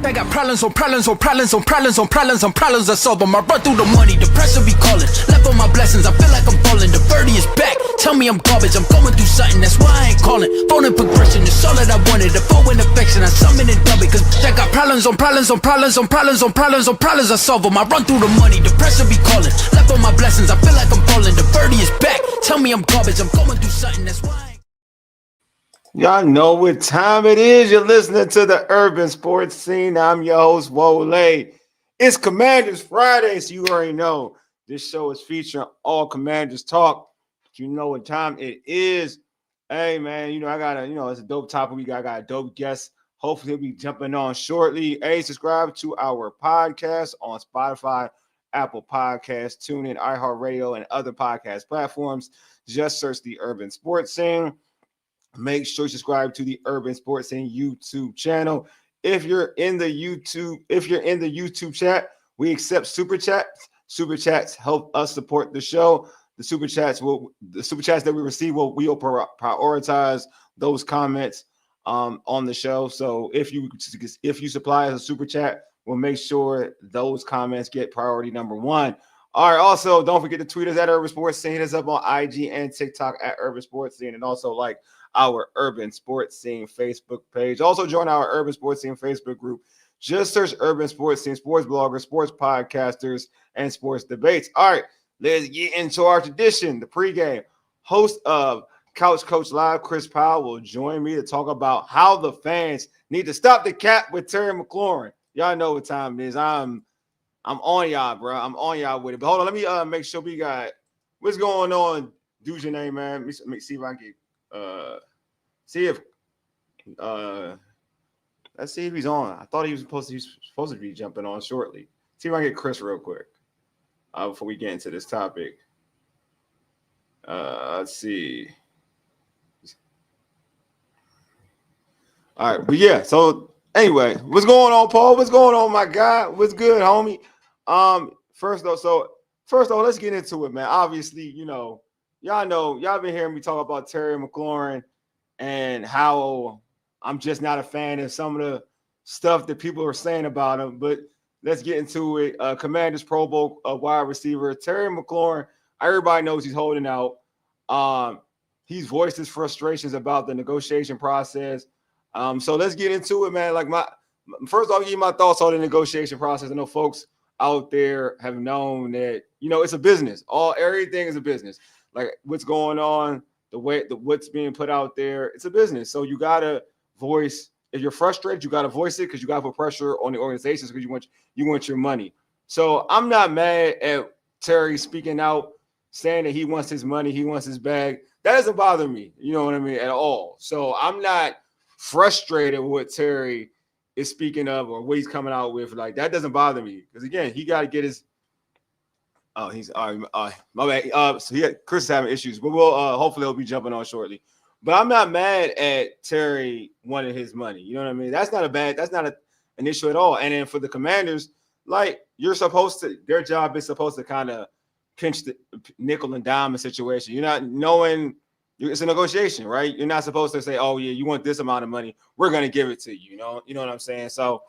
I got problems on problems on problems on problems on problems on problems I solve them. I run through the money, the pressure be calling. Left on my blessings, I feel like I'm falling. The birdie is back, tell me I'm garbage. I'm going through something, that's why I ain't calling. Phone and progression, it's all that I wanted. The phone and affection, I summon and dub it. Cause I got problems on problems on problems on problems on problems on problems I solve them. I run through the money, the pressure be calling. Left on my blessings, I feel like I'm falling. The birdie is back, tell me I'm garbage. I'm going through something, that's why I ain't. Y'all know what time it is. You're listening to the Urban Sports Scene. I'm your host, Wole. It's Commanders Friday, so you already know this show is featuring all Commanders talk. You know what time it is. Hey, man, I got it's a dope topic. I got a dope guest. Hopefully, he'll be jumping on shortly. Hey, subscribe to our podcast on Spotify, Apple Podcasts, TuneIn, iHeartRadio, and other podcast platforms. Just search the Urban Sports Scene. Make sure you subscribe to the Urban Sports Scene YouTube channel. If you're in the YouTube chat, we accept super chats. Super chats help us support the show. The super chats that we receive we will prioritize those comments on the show. So if you supply us a super chat, we'll make sure those comments get priority number one. All right. Also, don't forget to tweet us at Urban Sports Scene. Hit us up on IG and TikTok at Urban Sports Scene, and also like our Urban Sports Scene Facebook page. Also join our Urban Sports Scene Facebook group. Just search Urban Sports Scene, sports bloggers, sports podcasters, and sports debates. All right, let's get into our tradition. The pregame host of Couch Coach Live, Chris Powell, will join me to talk about how the fans need to stop the cap with Terry McLaurin. Y'all know what time it is. I'm on y'all, bro. I'm on y'all with it. But hold on, let me make sure we got what's going on. Do your name, man. Let me see if I can get let's see if he's on. I thought he was supposed to be jumping on shortly. See if I can get Chris real quick before we get into this topic. Let's see. All right, but yeah. So anyway, what's going on, Paul? What's going on, my guy? What's good, homie? First off, let's get into it, man. Obviously, y'all been hearing me talk about Terry McLaurin and how I'm just not a fan of some of the stuff that people are saying about him. But let's get into it. Commanders Pro Bowl wide receiver Terry McLaurin. Everybody knows he's holding out. He's voiced his frustrations about the negotiation process. So let's get into it, man. First, I'll give you my thoughts on the negotiation process. I know folks out there have known that it's a business. Everything is a business. Like what's going on, what's being put out there, it's a business. So you gotta voice. If you're frustrated, you gotta voice it because you gotta put pressure on the organizations because you want your money. So I'm not mad at Terry speaking out, saying that he wants his money, he wants his bag. That doesn't bother me. You know what I mean, at all. So I'm not frustrated with what Terry is speaking of or what he's coming out with. Like that doesn't bother me because again, he got to get his. Oh, he's all right. My bad. So Chris is having issues, but we'll hopefully he'll be jumping on shortly. But I'm not mad at Terry wanting his money. You know what I mean? That's not an issue at all. And then for the Commanders, like their job is supposed to kind of pinch the nickel and dime situation. You're not knowing it's a negotiation, right? You're not supposed to say, "Oh yeah, you want this amount of money, we're gonna give it to you." You know what I'm saying? So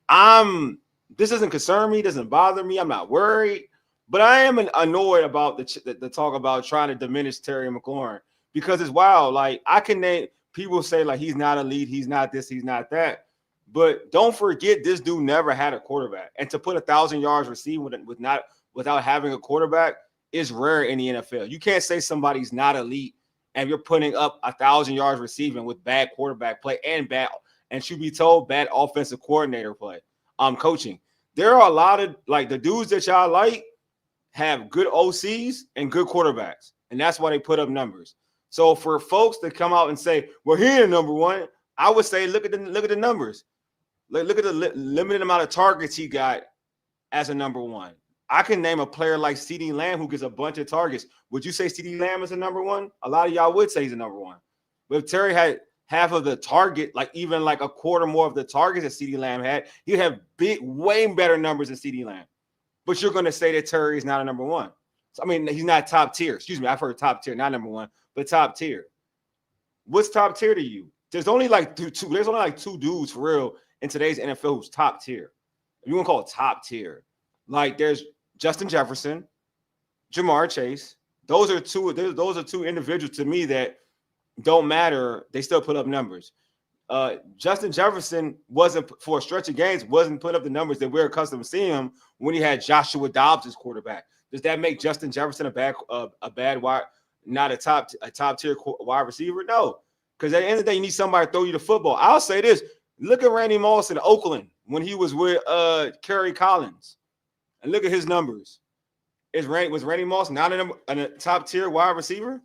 this doesn't concern me, doesn't bother me. I'm not worried. But I am annoyed about the talk about trying to diminish Terry McLaurin because it's wild. Like I can name people say like he's not elite, he's not this, he's not that. But don't forget this dude never had a quarterback, and to put 1,000 yards receiving without having a quarterback is rare in the NFL. You can't say somebody's not elite and you're putting up 1,000 yards receiving with bad quarterback play and should be told bad offensive coordinator play. Coaching. There are a lot of like the dudes that y'all like have good OCs and good quarterbacks, and that's why they put up numbers. So for folks to come out and say, "Well, he ain't number one," I would say, look at the numbers. Look at the limited amount of targets he got as a number one. I can name a player like CeeDee Lamb who gets a bunch of targets. Would you say CeeDee Lamb is a number one? A lot of y'all would say he's a number one. But if Terry had half of the target, like even like a quarter more of the targets that CeeDee Lamb had, he'd have way better numbers than CeeDee Lamb. But you're going to say that Terry is not a number one. So, I mean, he's not top tier. Excuse me, I've heard top tier, not number one, but top tier. What's top tier to you? There's only like two dudes for real in today's NFL who's top tier. If you want to call it top tier, like there's Justin Jefferson, Jamar Chase. Those are two individuals to me that don't matter. They still put up numbers. Justin Jefferson wasn't, for a stretch of games, wasn't putting up the numbers that we're accustomed to seeing him when he had Joshua Dobbs as quarterback. Does that make Justin Jefferson a bad wide, not a top tier wide receiver? No, because at the end of the day, you need somebody to throw you the football. I'll say this: look at Randy Moss in Oakland when he was with Kerry Collins, and look at his numbers. Was Randy Moss not a top tier wide receiver?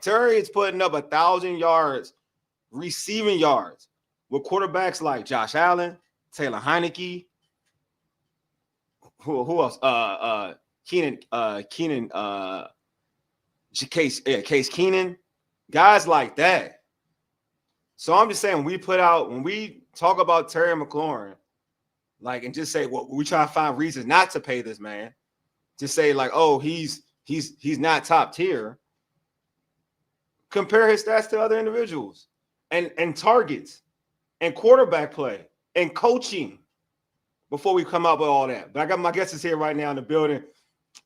Terry is putting up 1,000 yards, receiving yards, with quarterbacks like Josh Allen, Taylor Heineke, who else? Case Keenan, guys like that. So I'm just saying, when we talk about Terry McLaurin, like, and just say, well, we try to find reasons not to pay this man. Just say like, oh, he's not top tier. Compare his stats to other individuals, and targets, and quarterback play, and coaching. Before we come up with all that, but I got my guests here right now in the building.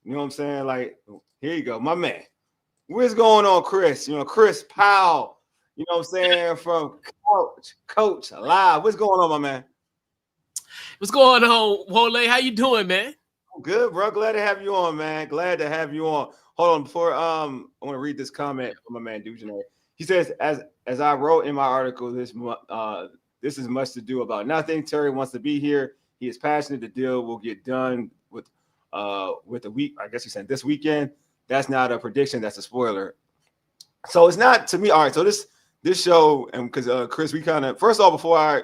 You know what I'm saying? Like, here you go, my man. What's going on, Chris? You know, Chris Powell. You know what I'm saying? From Coach Live. What's going on, my man? What's going on, Wole? How you doing, man? I'm good, bro. Glad to have you on, man. Glad to have you on. Hold on, before I want to read this comment from my man Dujane. He says, as I wrote in my article, this is much to do about nothing. Terry wants to be here. He is passionate. The deal will get done with the week. I guess he said this weekend. That's not a prediction. That's a spoiler. So it's not, to me. All right. So this show, and because Chris, we kind of, first of all, before I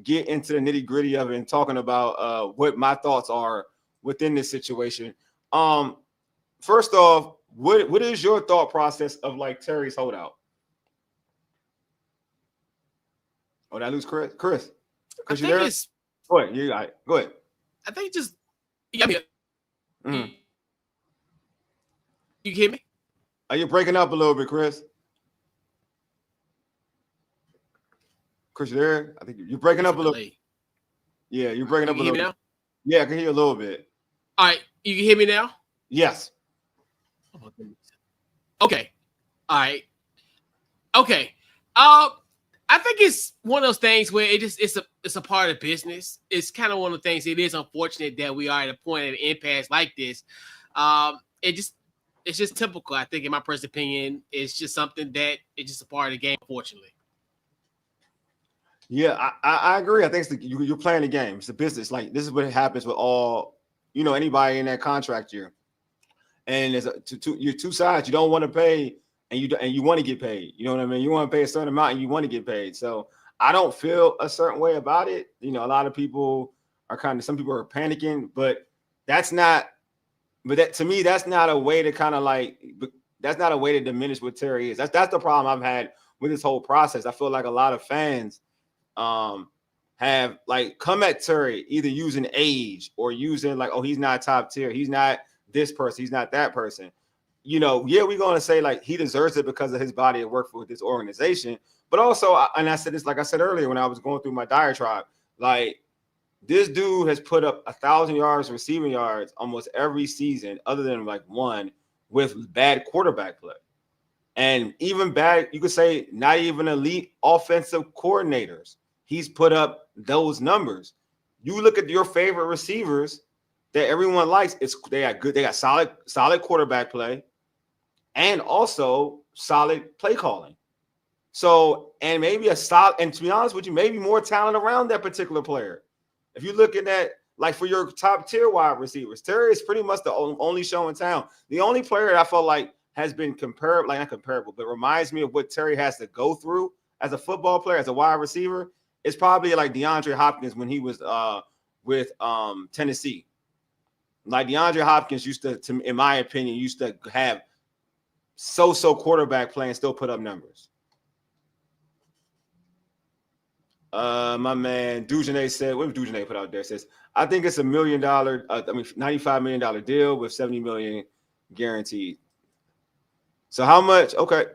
get into the nitty gritty of it and talking about what my thoughts are within this situation. First off, what is your thought process of like Terry's holdout? Oh, did I lose Chris? Chris, you there? Go ahead. You got it. Go ahead. I think just you hear me? Are you breaking up a little bit, Chris? Chris, you there? I think you're breaking up a little. Yeah, you're breaking up a little. Now? Yeah, I can hear you a little bit. All right, you can hear me now? Yes. Okay. All right. Okay. I think it's one of those things where it's a part of business. It's kind of one of the things. It is unfortunate that we are at a point at an impasse like this. It's just typical. I think, in my personal opinion, it's just something that it's just a part of the game, unfortunately. Yeah, I agree. I think you're playing the game. It's a business. Like, this is what happens with all, anybody in that contract year. And there's you're two sides. You don't want to pay, and you want to get paid. You know what I mean? You want to pay a certain amount, and you want to get paid. So I don't feel a certain way about it. A lot of people are some people are panicking, but that's not. But that, to me, that's not a way to that's not a way to diminish what Terry is. That's the problem I've had with this whole process. I feel like a lot of fans have like come at Terry either using age or using like, oh, he's not top tier. He's not this person. He's not that person. Yeah, we're going to say like he deserves it because of his body of work with this organization. But also, and I said this, like I said earlier when I was going through my diatribe, like this dude has put up 1,000 yards, receiving yards almost every season, other than like one, with bad quarterback play. And even bad, you could say not even elite offensive coordinators. He's put up those numbers. You look at your favorite receivers that everyone likes. They got solid quarterback play, and also solid play calling. So, and maybe and to be honest with you, maybe more talent around that particular player. If you're looking at like for your top tier wide receivers, Terry is pretty much the only show in town. The only player that I felt like has been comparable, like not comparable, but reminds me of what Terry has to go through as a football player, as a wide receiver, is probably like DeAndre Hopkins when he was with Tennessee. Like DeAndre Hopkins used to, in my opinion, used to have so-so quarterback play and still put up numbers. My man Dujane said, what did Dujane put out there? Says, I think it's $1 million, $95 million deal with $70 million guaranteed. So how much? Okay.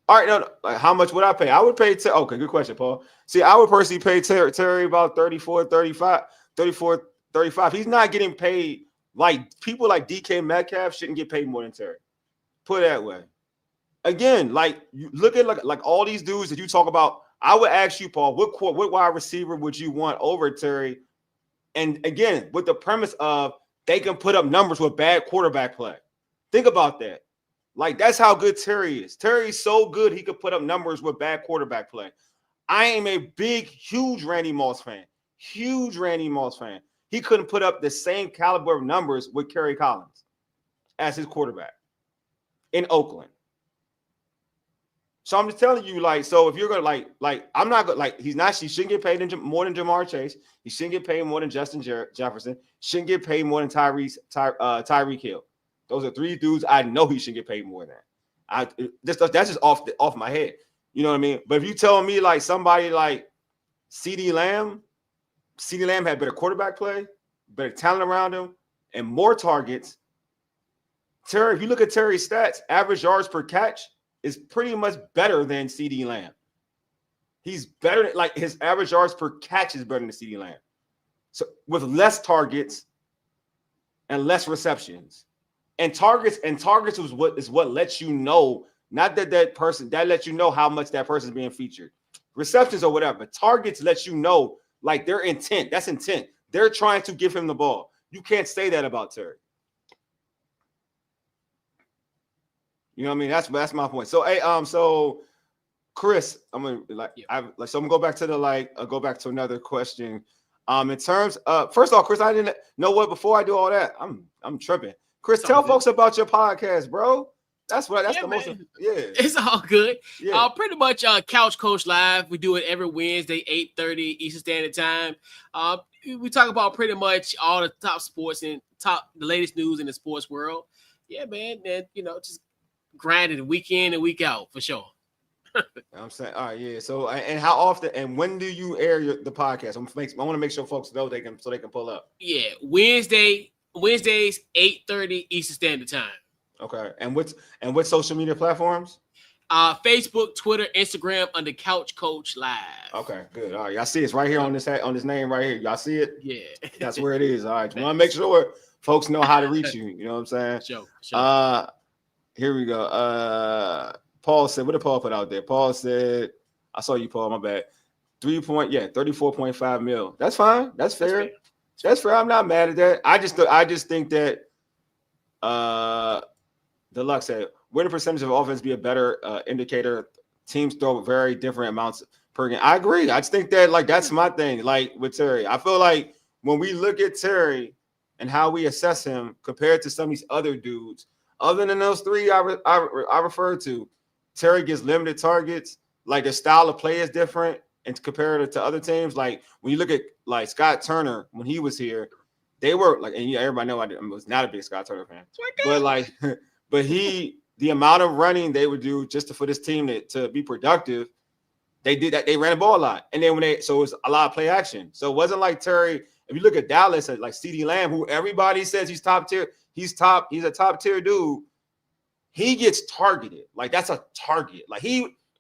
All right, no. Like, how much would I pay? I would pay. Okay, good question, Paul. See, I would personally pay Terry about 34, 35, 34, 35. He's not getting paid like people like DK Metcalf shouldn't get paid more than Terry. Put it that way. Again, like you look at like all these dudes that you talk about. I would ask you, Paul, what wide receiver would you want over Terry? And again, with the premise of they can put up numbers with bad quarterback play. Think about that. Like, that's how good Terry is. Terry's so good, he could put up numbers with bad quarterback play. I am a big, huge Randy Moss fan. Huge Randy Moss fan. He couldn't put up the same caliber of numbers with Kerry Collins as his quarterback in Oakland. So I'm just telling you, like, so if you're gonna like, I'm not gonna like, he shouldn't get paid more than Jamar Chase. He shouldn't get paid more than Justin Jefferson. Shouldn't get paid more than Tyreek Hill. Those are three dudes I know he should get paid more than. That's just off my head. You know what I mean? But if you tell me like somebody like CeeDee Lamb had better quarterback play, better talent around him, and more targets. Terry, if you look at Terry's stats, average yards per catch is pretty much better than CeeDee Lamb. He's better, like his average yards per catch is better than CeeDee Lamb. So with less targets and less receptions. And targets is what lets you know, not that person, that lets you know how much that person is being featured. Receptions or whatever, but targets lets you know like their intent. That's intent. They're trying to give him the ball. You can't say that about Terry. You know what I mean? That's my point. So so Chris, I'm gonna so I'm gonna go back to go back to another question. In terms of first off, Chris, I didn't know what before I do all that. I'm tripping. Chris, tell folks about your podcast, bro. That's the most. Yeah, it's all good. Yeah. Pretty much Couch Coach Live. We do it every Wednesday, 8:30 Eastern Standard Time. We talk about pretty much all the top sports and the latest news in the sports world. Yeah, man. And, just grinding week in and week out for sure. I'm saying, all right, yeah. So, and how often and when do you air the podcast? I want to make sure folks know they can pull up. Yeah, Wednesdays 8:30 Eastern Standard Time. Okay, and what social media platforms? Facebook, Twitter, Instagram under Couch Coach Live. Okay, good. All right, y'all see it's right here on this name right here. Y'all see it? Yeah, that's where it is. All right, want to make sure folks know how to reach you. You know what I'm saying? Sure. Here we go. Paul said, what did Paul put out there? Paul said, I saw you, Paul, my bad. 34.5 mil. That's fine. That's fair. That's fair. I'm not mad at that. I just think that Deluxe said, wouldn't percentage of offense be a better indicator? Teams throw very different amounts per game. I agree. I just think that that's my thing. Like with Terry, I feel like when we look at Terry and how we assess him compared to some of these other dudes, other than those three I referred to, Terry gets limited targets. Like the style of play is different, and compared to other teams, like when you look at like Scott Turner when he was here, they were like, and everybody know I was not a big Scott Turner fan, but the amount of running they would do just for this team to be productive, they did that. They ran the ball a lot, and then so it was a lot of play action. So it wasn't like Terry. If you look at Dallas, like CeeDee Lamb, who everybody says he's top tier, he's a top tier dude. He gets targeted. Like that's a target. Like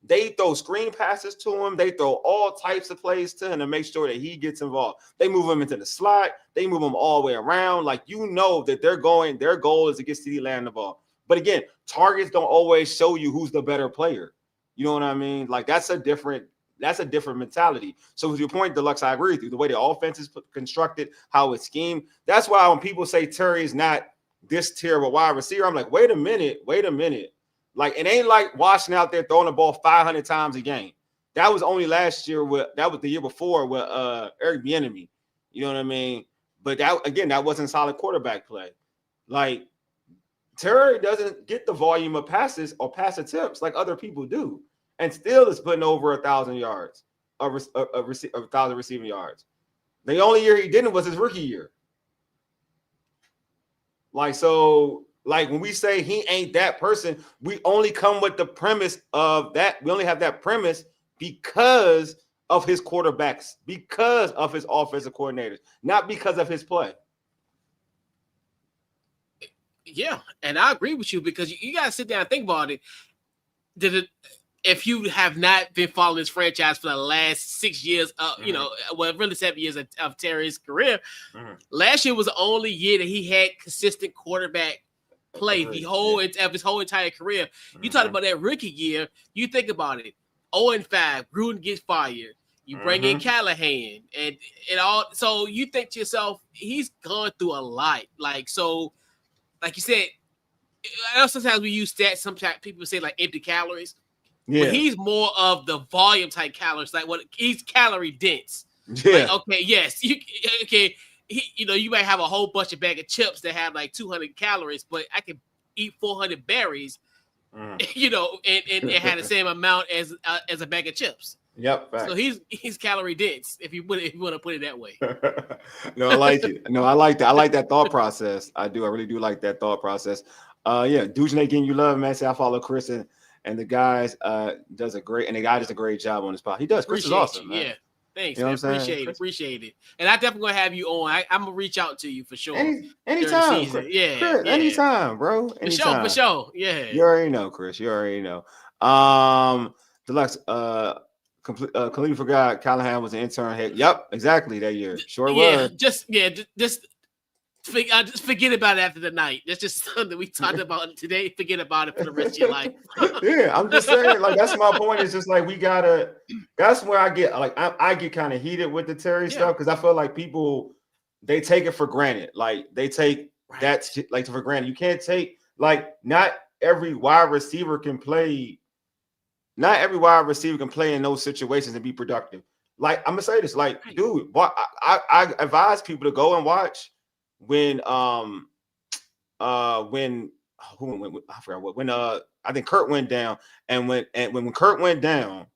they throw screen passes to him. They throw all types of plays to him to make sure that he gets involved. They move him into the slot. They move him all the way around. Like that their goal is to get CeeDee Lamb the ball. But again, targets don't always show you who's the better player. You know what I mean? Like that's a different mentality. So with your point, Deluxe, I agree with you. The way the offense is constructed, how it's schemed. That's why when people say Terry is not this tier of a wide receiver, I'm like, wait a minute. Like it ain't like Washington out there throwing the ball 500 times a game. That was only last year. That was the year before with Eric Bieniemy. You know what I mean? But that wasn't solid quarterback play. Like Terry doesn't get the volume of passes or pass attempts like other people do, and still is putting over 1,000 yards, 1,000 receiving yards. The only year he didn't was his rookie year. Like when we say he ain't that person, we only come with the premise of that. We only have that premise because of his quarterbacks, because of his offensive coordinators, not because of his play. Yeah, and I agree with you because you got to sit down and think about it. if you have not been following this franchise for the last 6 years, really 7 years of Terry's career, last year was the only year that he had consistent quarterback play of his whole entire career. You talk about that rookie year, you think about it. 0-5, Gruden gets fired. You bring in Callahan and all. So you think to yourself, he's gone through a lot. Like you said, I know sometimes we use stats. Sometimes people say like empty calories. Yeah. But he's more of the volume type calories. Like he's calorie dense. Yeah. Like, okay, yes. You might have a whole bunch of bag of chips that have like 200 calories, but I can eat 400 berries, and had the same amount as a bag of chips. Yep. Fact. So he's calorie dense if you want to put it that way. No, I like it. No, I like that. I like that thought process. I do. I really do like that thought process. Dujane, again, you love, man. Say I follow Chris and the guys does a great job on this pod. He does. Chris is awesome, man. Yeah. Thanks, man. Appreciate it. And I definitely gonna have you on. I'm gonna reach out to you for sure. Anytime. Chris, anytime, bro. Anytime. For sure. Yeah. You already know, Chris. You already know. Deluxe, completely forgot Callahan was an intern head. Yep, exactly that year. Sure was. Just forget about it after the night. That's just something we talked about today. Forget about it for the rest of your life. Yeah, I'm just saying, like, that's my point. It's just like that's where I get I get kind of heated with the Terry stuff because I feel like people they take it for granted. Like they take that like for granted. You can't take not every wide receiver can play. Not every wide receiver can play in those situations and be productive. Like I'm gonna say this, dude, I advise people to go and watch when I think Kurt went down, and when Kurt went down,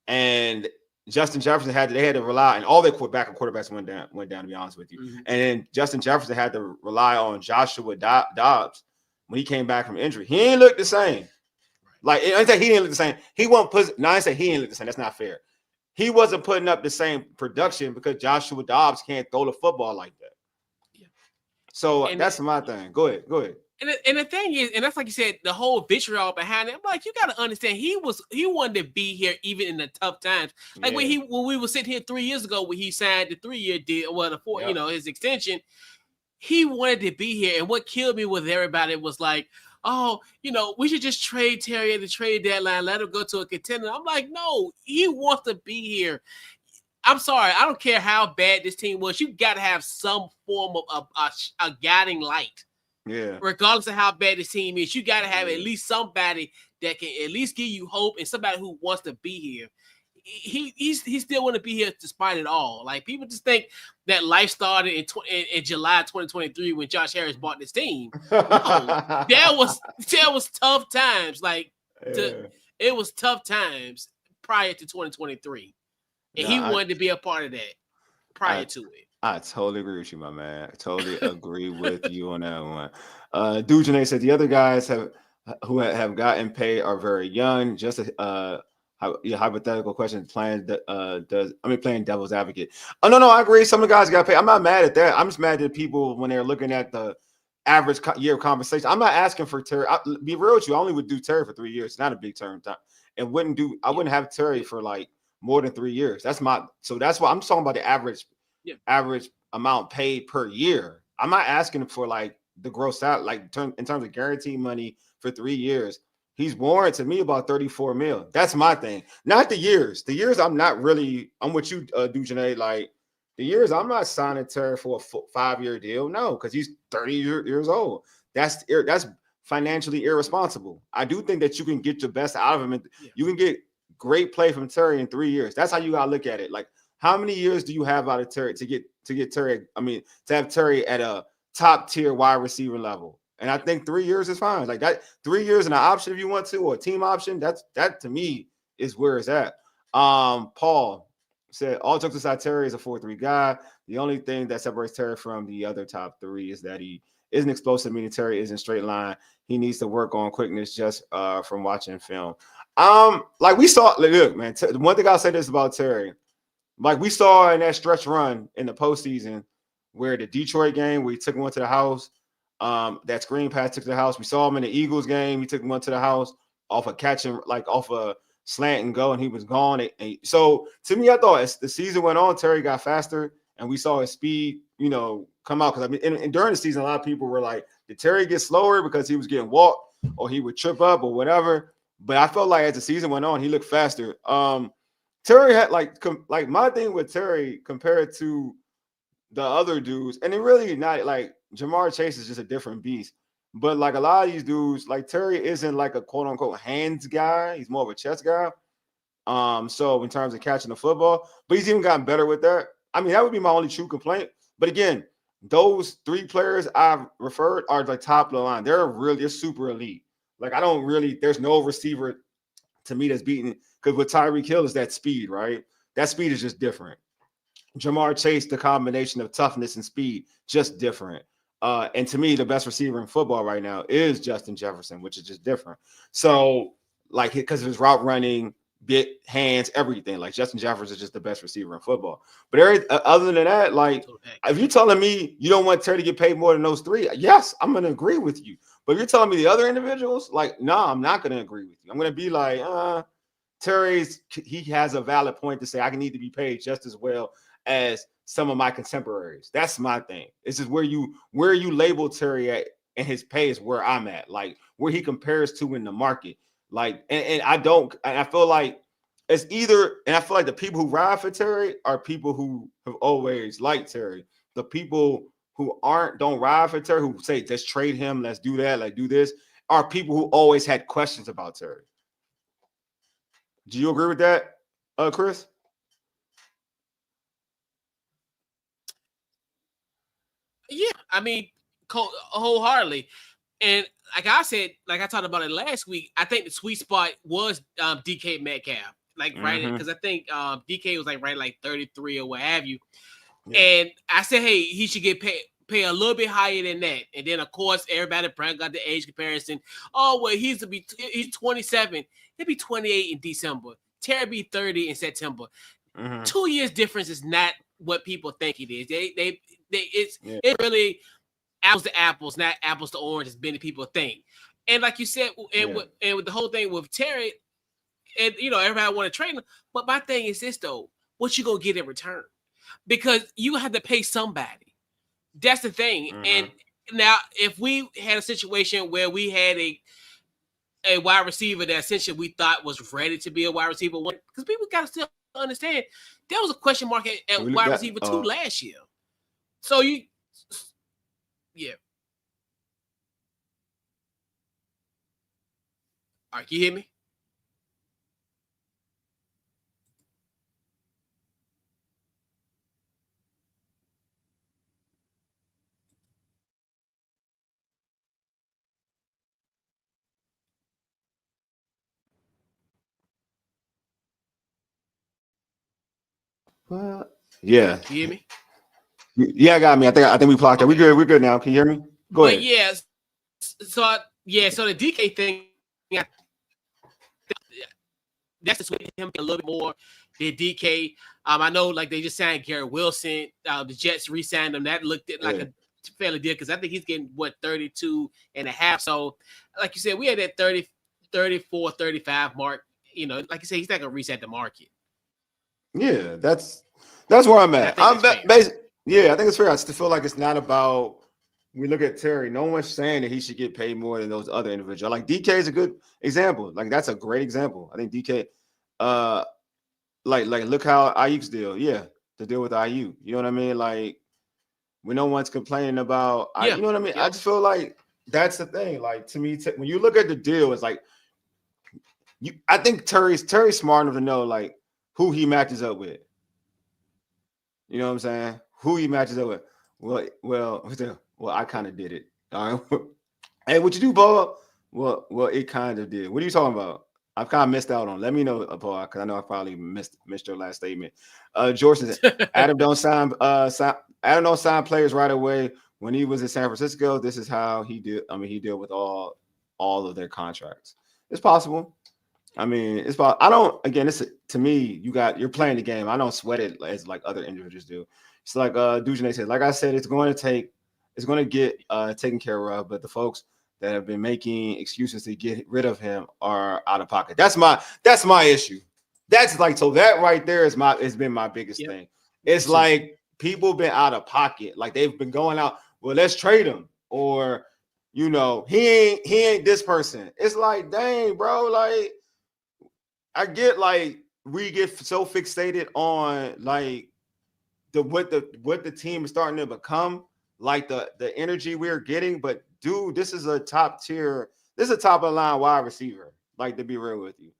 and Justin Jefferson had to rely, and all their backup quarterbacks went down. To be honest with you, and then Justin Jefferson had to rely on Joshua Dobbs when he came back from injury. He ain't look the same. Like I say, he didn't look the same. He wasn't. No, I say he didn't look the same. That's not fair. He wasn't putting up the same production because Joshua Dobbs can't throw the football like that. Yeah. So that's my thing. Go ahead. And the thing is, and that's like you said, the whole vitriol behind it. I'm like, you got to understand, he wanted to be here even in the tough times. Like when we were sitting here 3 years ago when he signed the 3-year deal, the 4, his extension. He wanted to be here, and what killed me with everybody was like, oh, we should just trade Terry at the trade deadline, let him go to a contender. I'm like, no, he wants to be here. I'm sorry, I don't care how bad this team was. You got to have some form of a guiding light. Yeah. Regardless of how bad this team is, you got to have at least somebody that can at least give you hope and somebody who wants to be here. He still want to be here despite it all. Like people just think that life started in July 2023 when Josh Harris bought this team. No, there was tough times. It was tough times prior to 2023, and he wanted to be a part of that prior to it. I totally agree with you, my man. I totally agree with you on that one. Dujane said the other guys who have gotten paid are very young. Just hypothetical question. Playing devil's advocate. Oh no, I agree. Some of the guys got paid. I'm not mad at that. I'm just mad at people when they're looking at the average year of compensation. I'm not asking for Terry. Be real with you. I only would do Terry for 3 years. It's not a big term time, and I wouldn't have Terry for like more than 3 years. That's why I'm talking about the average amount paid per year. I'm not asking for like the gross out, in terms of guaranteed money for 3 years. He's warranted me about $34 million. That's my thing. Not the years. The years I'm with you, Dujane. Like the years I'm not signing Terry for a 5-year deal. No, because he's 30 years old. That's financially irresponsible. I do think that you can get the best out of him. And you can get great play from Terry in 3 years. That's how you gotta look at it. Like how many years do you have out of Terry to get Terry? To have Terry at a top tier wide receiver level. And I think 3 years is fine. Like that, 3 years and an option if you want to, or a team option. That to me is where it's at. Paul said, all jokes aside, Terry is a 4-3 guy. The only thing that separates Terry from the other top 3 is that he isn't explosive, meaning Terry isn't straight line. He needs to work on quickness just from watching film. Like we saw, look, man, one thing I'll say this about Terry. Like we saw in that stretch run in the postseason where the Detroit game, where he took one to the house, that screen pass took to the house. We saw him in the Eagles game. He took one to the house off a catching, like off a slant and go, and he was gone. So to me, I thought as the season went on, Terry got faster, and we saw his speed, come out. Because I mean, and during the season, a lot of people were like, did Terry get slower because he was getting walked or he would trip up or whatever? But I felt like as the season went on, he looked faster. Terry had like my thing with Terry compared to the other dudes, and it really not like Jamar Chase is just a different beast. But like a lot of these dudes, like Terry isn't like a quote unquote hands guy. He's more of a chest guy. So in terms of catching the football, but he's even gotten better with that. I mean, that would be my only true complaint. But again, those three players I've referred are like top of the line. They're super elite. Like there's no receiver to me that's beating, because with Tyreek Hill is that speed, right? That speed is just different. Jamar Chase, the combination of toughness and speed, just different. And to me, the best receiver in football right now is Justin Jefferson, which is just different. So, like, because of his route running, big hands, everything. Like, Justin Jefferson is just the best receiver in football. But other than that, like, if you're telling me you don't want Terry to get paid more than those three, yes, I'm going to agree with you. But if you're telling me the other individuals, like, no, I'm not going to agree with you. I'm going to be like, he has a valid point to say I need to be paid just as well as some of my contemporaries. That's my thing. This is where you label Terry at, and his pay is where I'm at, like where he compares to in the market. Like, and I feel like it's either, and I feel like the people who ride for Terry are people who have always liked Terry. The people who don't ride for Terry, who say, let's trade him, let's do that, like do this, are people who always had questions about Terry. Do you agree with that, Chris? Yeah, I mean, wholeheartedly. And like I said, like I talked about it last week, I think the sweet spot was DK Metcalf. Like, right, because I think DK was like 33 or what have you. Yeah. And I said, hey, he should get pay a little bit higher than that. And then, of course, everybody got the age comparison. Oh, well, he's 27. He'll be 28 in December. Terry be 30 in September. 2 years difference is not what people think it is. It's really apples to apples, not apples to oranges, as many people think. And like you said, with the whole thing with Terry, and everybody want to trade him. But my thing is this though: what you gonna get in return? Because you have to pay somebody. That's the thing. And now, if we had a situation where we had a wide receiver that essentially we thought was ready to be a wide receiver, because people got to still understand there was a question mark at wide receiver 2 last year. So yeah. All right, can you hear me? Well, yeah. Can you hear me? Yeah, I got me. I think we blocked it. Okay. We're good now. Can you hear me? Go ahead. Yeah. So the DK thing, that's the switch him a little bit more than DK. I know, like, they just signed Garrett Wilson. The Jets re-signed him. That looked like a fairly deal, because I think he's getting 32 and a half. So, like you said, we had that 30, 34, 35 mark. Like you said, he's not gonna reset the market. Yeah, that's where I'm at. I think it's fair. I still feel like it's not about. We look at Terry. No one's saying that he should get paid more than those other individuals. Like, DK is a good example. Like, that's a great example. I think DK. Like look how Ayuk's deal. Yeah, to deal with Ayuk. You know what I mean? Like, when no one's complaining about. You know what I mean? Yeah. I just feel like that's the thing. Like, to me, when you look at the deal, it's like I think Terry's smart enough to know, like, who he matches up with. You know what I'm saying? Who he matches up with. Well, I kind of did it. All right. Hey, what you do, Paul? Well, it kind of did. What are you talking about? I've kind of missed out on. Let me know, Paul, because I know I probably missed your last statement. George said, Adam don't sign players right away. When he was in San Francisco, this is how he did. I mean, he dealt with all of their contracts. It's possible. I mean, it's about. I don't. Again, it's to me. You're playing the game. I don't sweat it as like other individuals do. It's like Dujane said. Like I said, it's going to get taken care of. But the folks that have been making excuses to get rid of him are out of pocket. That's my issue. That's like, so that right there has been my biggest thing. It's like people been out of pocket. Like they've been going out, well, let's trade him, or he ain't this person. It's like, dang, bro, like I get like we get so fixated on like what the team is starting to become, like the energy we're getting, but dude, this is a top of the line wide receiver, like, to be real with you.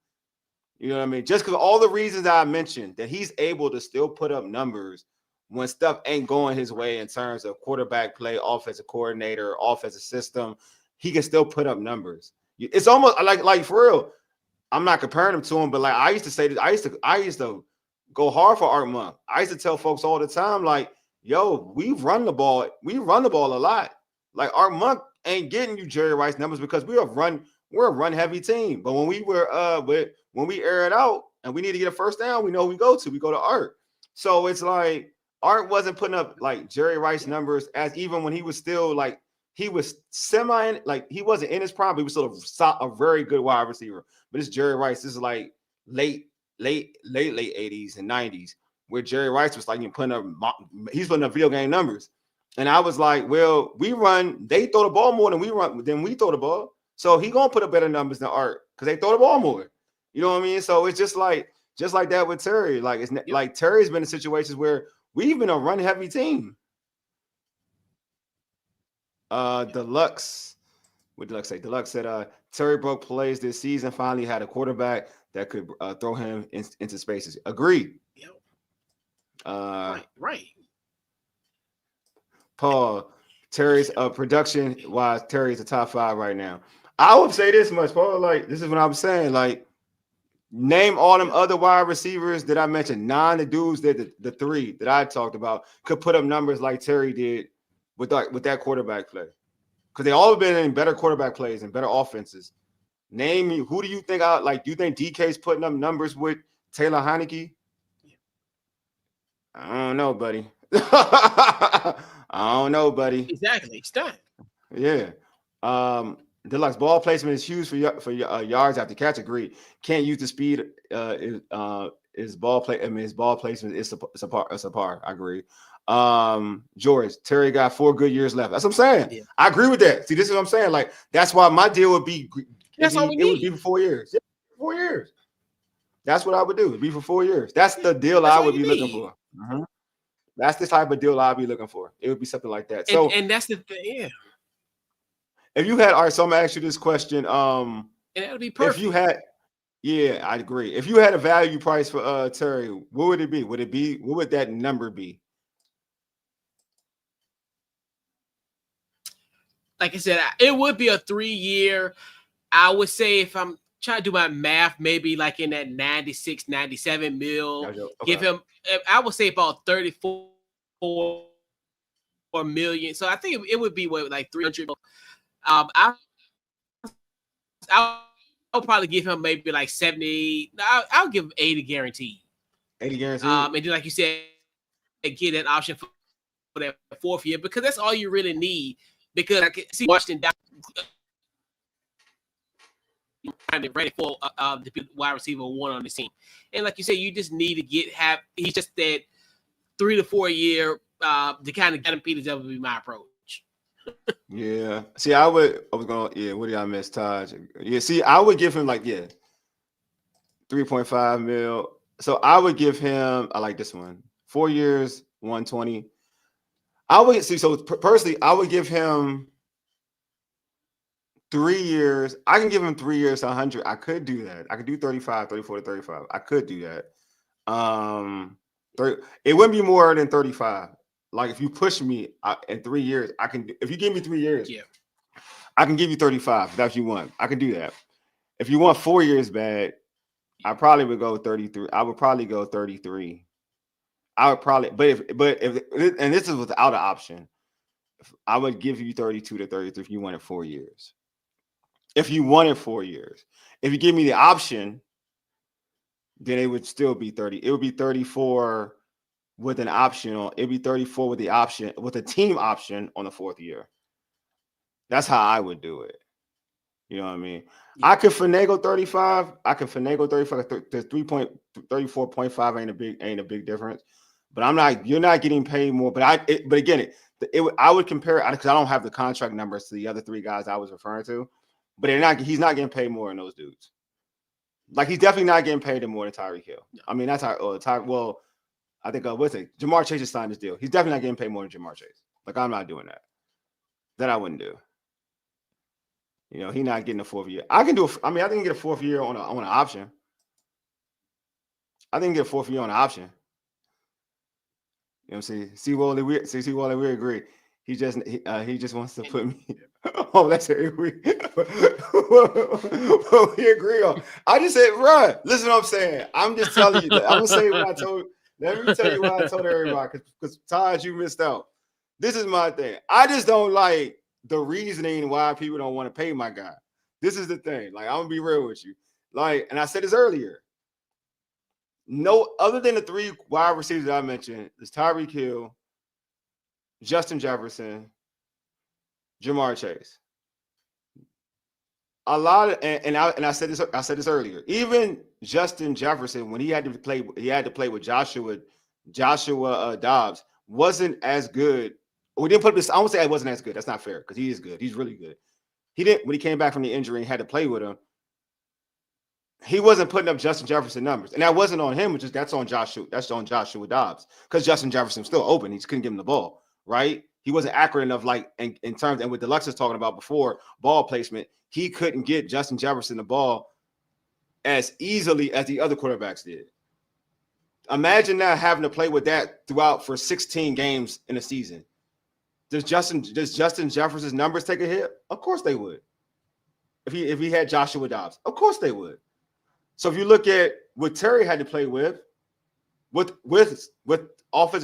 You know what I mean? Just because all the reasons I mentioned, that he's able to still put up numbers when stuff ain't going his way in terms of quarterback play, offensive coordinator, offensive system, he can still put up numbers. It's almost like for real. I'm not comparing him to him, but like I used to say this, I used to go hard for Art Monk. I used to tell folks all the time, like, yo, we run the ball a lot. Like Art Monk ain't getting you Jerry Rice numbers because we're a run heavy team. But when we air it out and we need to get a first down, we know we go to Art. So it's like Art wasn't putting up like Jerry Rice numbers as even when he was still like he was like he wasn't in his prime, but he was still a very good wide receiver. But it's Jerry Rice. This is like late 80s and 90s, where Jerry Rice was like he's putting up video game numbers. And I was like, well, they throw the ball more than we throw the ball. So he gonna put up better numbers than Art because they throw the ball more. You know what I mean? So it's just like that with Terry. Like it's like Terry's been in situations where we've been a run heavy team. Deluxe. What Deluxe say? Deluxe said Terry broke plays this season, finally had a quarterback that could throw him into spaces. Agreed. Yep. Right. Paul, Terry's production wise, Terry's a top 5 right now. I would say this much, Paul. Like, this is what I'm saying. Like, name all them other wide receivers that I mentioned. 9 the dudes that the 3 that I talked about could put up numbers like Terry did with that quarterback play. Because they all have been in better quarterback plays and better offenses. Name me, who do you think do you think DK's putting up numbers with Taylor Heineke? I don't know, buddy. I don't know, buddy. Exactly. It's done. Yeah. Deluxe ball placement is huge for yards after catch. Agreed. Can't use the speed. His ball placement is a par. I agree. George, Terry got 4 good years left. That's what I'm saying. Yeah. I agree with that. See, this is what I'm saying. Like, that's why my deal would be. That's all we need. It would be for 4 years. Yeah, 4 years. That's what I would do. It'd be for 4 years. That's the deal I would be looking for. Mm-hmm. That's the type of deal I'd be looking for. It would be something like that. So, and that's the thing. Yeah. If you had, all right, so I'm gonna ask you this question. And that would be perfect. If you had, yeah, I agree. If you had a value price for Terry, what would it be? What would that number be? Like I said, it would be a 3-year. I would say, if I'm trying to do my math, maybe like in that 96, 97 mil. Okay. Give him, I would say about 34 million. So I think it would be like 300. I'll probably give him maybe like 70. I'll give him 80 guaranteed. 80 guaranteed. And then, like you said, get an option for that 4th year, because that's all you really need. Because I can see Washington down ready for the wide receiver 1 on the team. And like you said, you just need to he's just that 3 to 4 year to kind of get him Peters. That would be my approach. Yeah. See, what did I miss, Taj? Yeah, see, I would give him 3.5 mil. So I would give him, I like this one, 4 years, 120. Personally, I would give him 3 years. I can give him 3 years, 100. I could do that. I could do 34 to 35. I could do that. It wouldn't be more than 35. Like, if you push me in 3 years, I can. If you give me 3 years, yeah, I can give you 35. If that's what you want, I can do that. If you want 4 years bad, I probably would go 33. I would probably go 33. I would probably, but if and this is without an option, I would give you 32 to 33 if you wanted 4 years. If you wanted 4 years, if you give me the option, then it would still be 30. It would be 34 with an option. It'd be 34 with the option, with a team option on the 4th year. That's how I would do it. You know what I mean? Yeah. I could finagle 35. I can finagle 35. The 34.5 ain't a big difference. But I'm not. You're not getting paid more. But I would compare it because I don't have the contract numbers to the other three guys I was referring to. But he's not getting paid more than those dudes. Like he's definitely not getting paid more than Tyreek Hill. No. I mean that's how. Well, I think what's it? Jamar Chase just signed this deal. He's definitely not getting paid more than Jamar Chase. Like I'm not doing that. That I wouldn't do. You know, he's not getting a fourth year. I can get a fourth year on an option. I think get a fourth year on an option. You know what I'm saying? See, Wole, we agree. He just wants to put me. Oh, that's it. We agree on. I just said, bro, listen what I'm saying. I'm just telling you. I'm gonna say what I told. Let me tell you what I told everybody because Taj, you missed out. This is my thing. I just don't like the reasoning why people don't want to pay my guy. This is the thing. Like, I'm gonna be real with you. Like, and I said this earlier. No, other than the three wide receivers that I mentioned, is Tyreek Hill, Justin Jefferson, Jamar Chase. A lot of and I said this earlier. Even Justin Jefferson, when he had to play with Joshua Dobbs, wasn't as good. We didn't put this. I won't say it wasn't as good. That's not fair because he is good. He's really good. He didn't when he came back from the injury and had to play with him. He wasn't putting up Justin Jefferson numbers, and that wasn't on him. That's on Joshua. That's on Joshua Dobbs because Justin Jefferson was still open. He just couldn't give him the ball, right? He wasn't accurate enough, like in terms. And what Deluxe was talking about before, ball placement, he couldn't get Justin Jefferson the ball as easily as the other quarterbacks did. Imagine now having to play with that throughout for 16 games in a season. Does Justin Jefferson's numbers take a hit? Of course they would. If he had Joshua Dobbs, of course they would. So if you look at what Terry had to play with offensive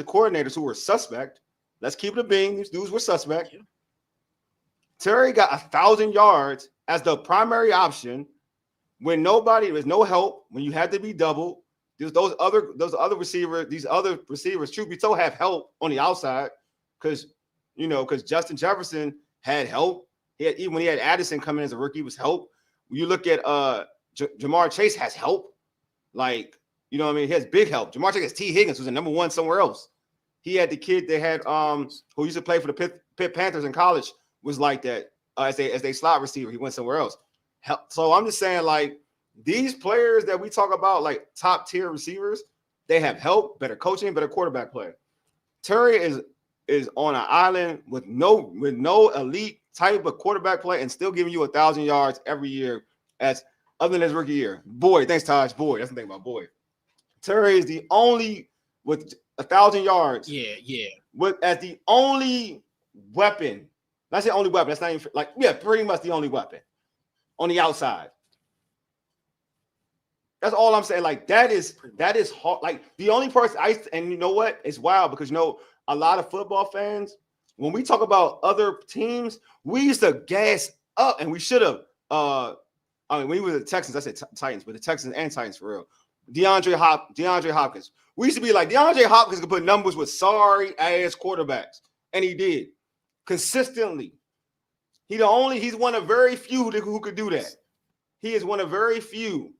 coordinators who were suspect, let's keep it a bean. These dudes were suspect. Yeah. Terry got 1,000 yards as the primary option when there's no help, when you had to be doubled. These other receivers, truth be told, have help on the outside because Justin Jefferson had help. Even when he had Addison coming as a rookie, was help. When you look at Jamar Chase has help. Like, you know what I mean? He has big help. Jamar Chase has T. Higgins, who's a number one somewhere else. He had the kid they had who used to play for the Pitt Panthers in college was like that as a slot receiver. He went somewhere else. So I'm just saying, like, these players that we talk about, like top tier receivers, they have help, better coaching, better quarterback play. Terry is on an island with no elite type of quarterback play and still giving you 1,000 yards every year other than his rookie year. Boyd, thanks, Taj. Boyd, that's the thing about Boyd. Terry is the only with 1,000 yards. Yeah. As the only weapon. Not the only weapon. That's not even pretty much the only weapon on the outside. That's all I'm saying. Like that is hard. Like the only person and you know what? It's wild because a lot of football fans, when we talk about other teams, we used to gas up, and we should have. When we were the Texans, I said Titans, but the Texans and Titans for real. DeAndre Hopkins. We used to be like DeAndre Hopkins could put numbers with sorry ass quarterbacks, and he did consistently. He's one of very few who could do that. He is one of very few.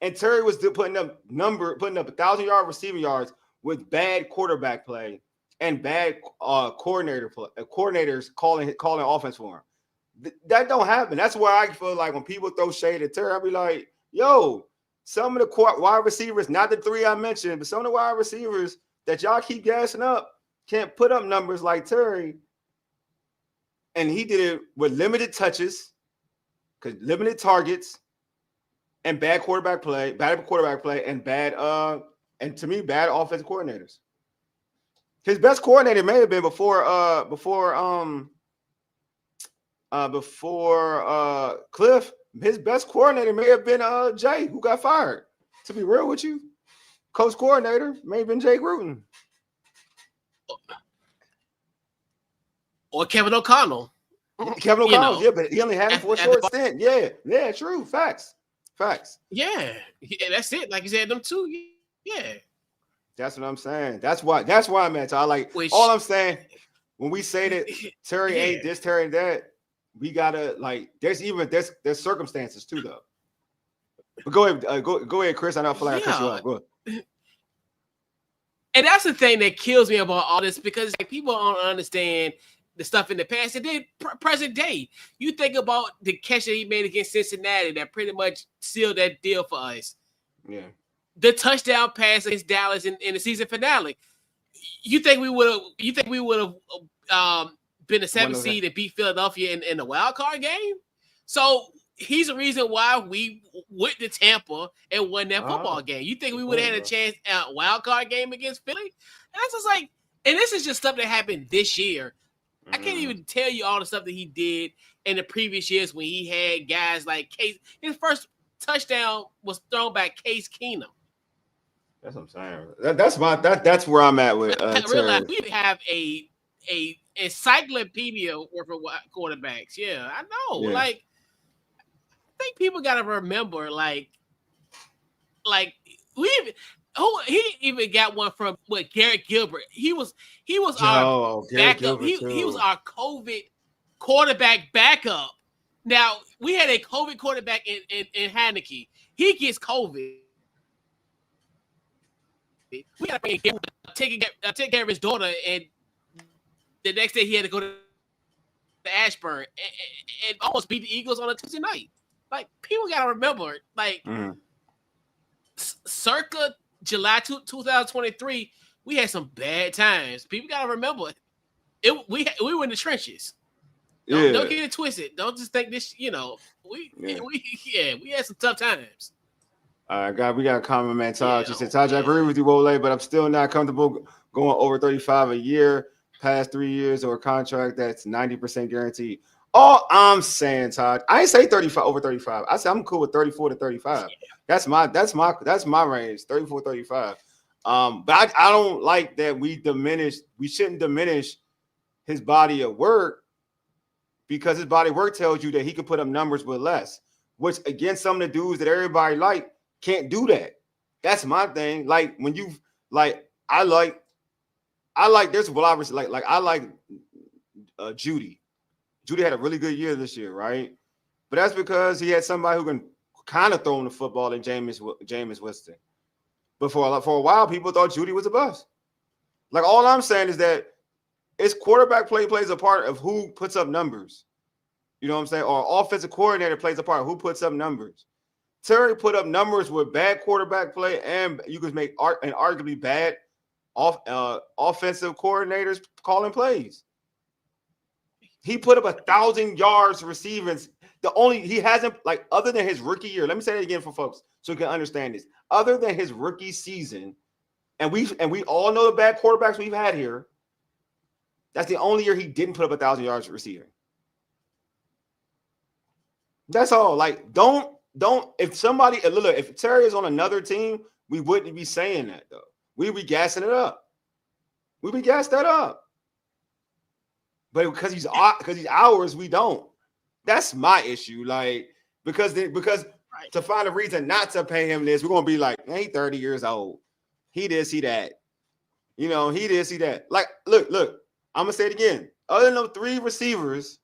And Terry was putting up 1,000-yard receiving yards with bad quarterback play and bad coordinators calling offense for him. That don't happen. That's why I feel like when people throw shade at Terry, I'll be like, yo, some of the wide receivers, not the three I mentioned, but some of the wide receivers that y'all keep gassing up can't put up numbers like Terry. And he did it with limited touches, limited targets, and bad quarterback play, and bad to me, bad offensive coordinators. His best coordinator may have been before Cliff. His best coordinator may have been Jay, who got fired. To be real with you, coach coordinator may have been Jay Gruden or Kevin O'Connell. Kevin O'Connell, yeah, but he only had it for a short stint. Yeah, true. Facts. Yeah, that's it. Like you said, them two. Yeah, that's what I'm saying. That's why I'm at. All I'm saying when we say that Terry ain't this, Terry that, we gotta like. There's circumstances too, though. But go ahead, go ahead, Chris. I know I feel like I cut you off. Go ahead. And that's the thing that kills me about all this, because like, people don't understand the stuff in the past and then present day. You think about the catch that he made against Cincinnati that pretty much sealed that deal for us. Yeah. The touchdown pass against Dallas in the season finale. You think we would have been a 7th seed and beat Philadelphia in the wild card game? So he's the reason why we went to Tampa and won that football game. You think we would have had a chance at a wild card game against Philly? And that's just like, and this is just stuff that happened this year. I can't even tell you all the stuff that he did in the previous years when he had guys like Case. His first touchdown was thrown by Case Keenum. That's what I'm saying. That's where I'm at with. I realize we have a encyclopedia worth of quarterbacks. Yeah, I know. Yeah. Like, I think people got to remember, like he even got one from Garrett Gilbert. He was our backup. He was our COVID quarterback backup. Now we had a COVID quarterback in Heineke. He gets COVID. We got to take care of his daughter, and the next day he had to go to Ashburn and almost beat the Eagles on a Tuesday night. Like, people got to remember, like, circa July 2023, we had some bad times. People got to remember it. We were in the trenches. Don't get it twisted. Don't just think this. We had some tough times. We got a comment, man. Taj, she said, Taj, I agree with you, Wole, but I'm still not comfortable going over 35 a year, past 3 years, or a contract that's 90% guaranteed. All I'm saying, Todd, I ain't say 35 over 35. I said I'm cool with 34 to 35. That's my range, 34, 35. But I don't like that we shouldn't diminish his body of work, because his body of work tells you that he could put up numbers with less, which against some of the dudes that everybody can't do that. That's my thing. Like, when you I like this. Well, obviously, I like Judy. Judy had a really good year this year, right? But that's because he had somebody who can kind of throw him the football in Jameis Winston. But for a while, people thought Judy was a bust. Like, all I'm saying is that it's quarterback play plays a part of who puts up numbers. You know what I'm saying? Or offensive coordinator plays a part of who puts up numbers. Terry put up numbers with bad quarterback play, and you could make arguably bad offensive coordinators calling plays. He put up 1,000 yards receiving. He hasn't, like, other than his rookie year. Let me say that again for folks so you can understand this. Other than his rookie season, and we all know the bad quarterbacks we've had here, that's the only year he didn't put up 1,000 yards receiving. That's all. Like, if Terry is on another team, we wouldn't be saying that, though. We'd be gassing it up. We'd be gassed that up. But because he's ours, we don't. That's my issue. Like, because to find a reason not to pay him this, we're gonna be like, he 30 years old. He this, he that. He this, he that. Like, look, I'm gonna say it again. Other than those three receivers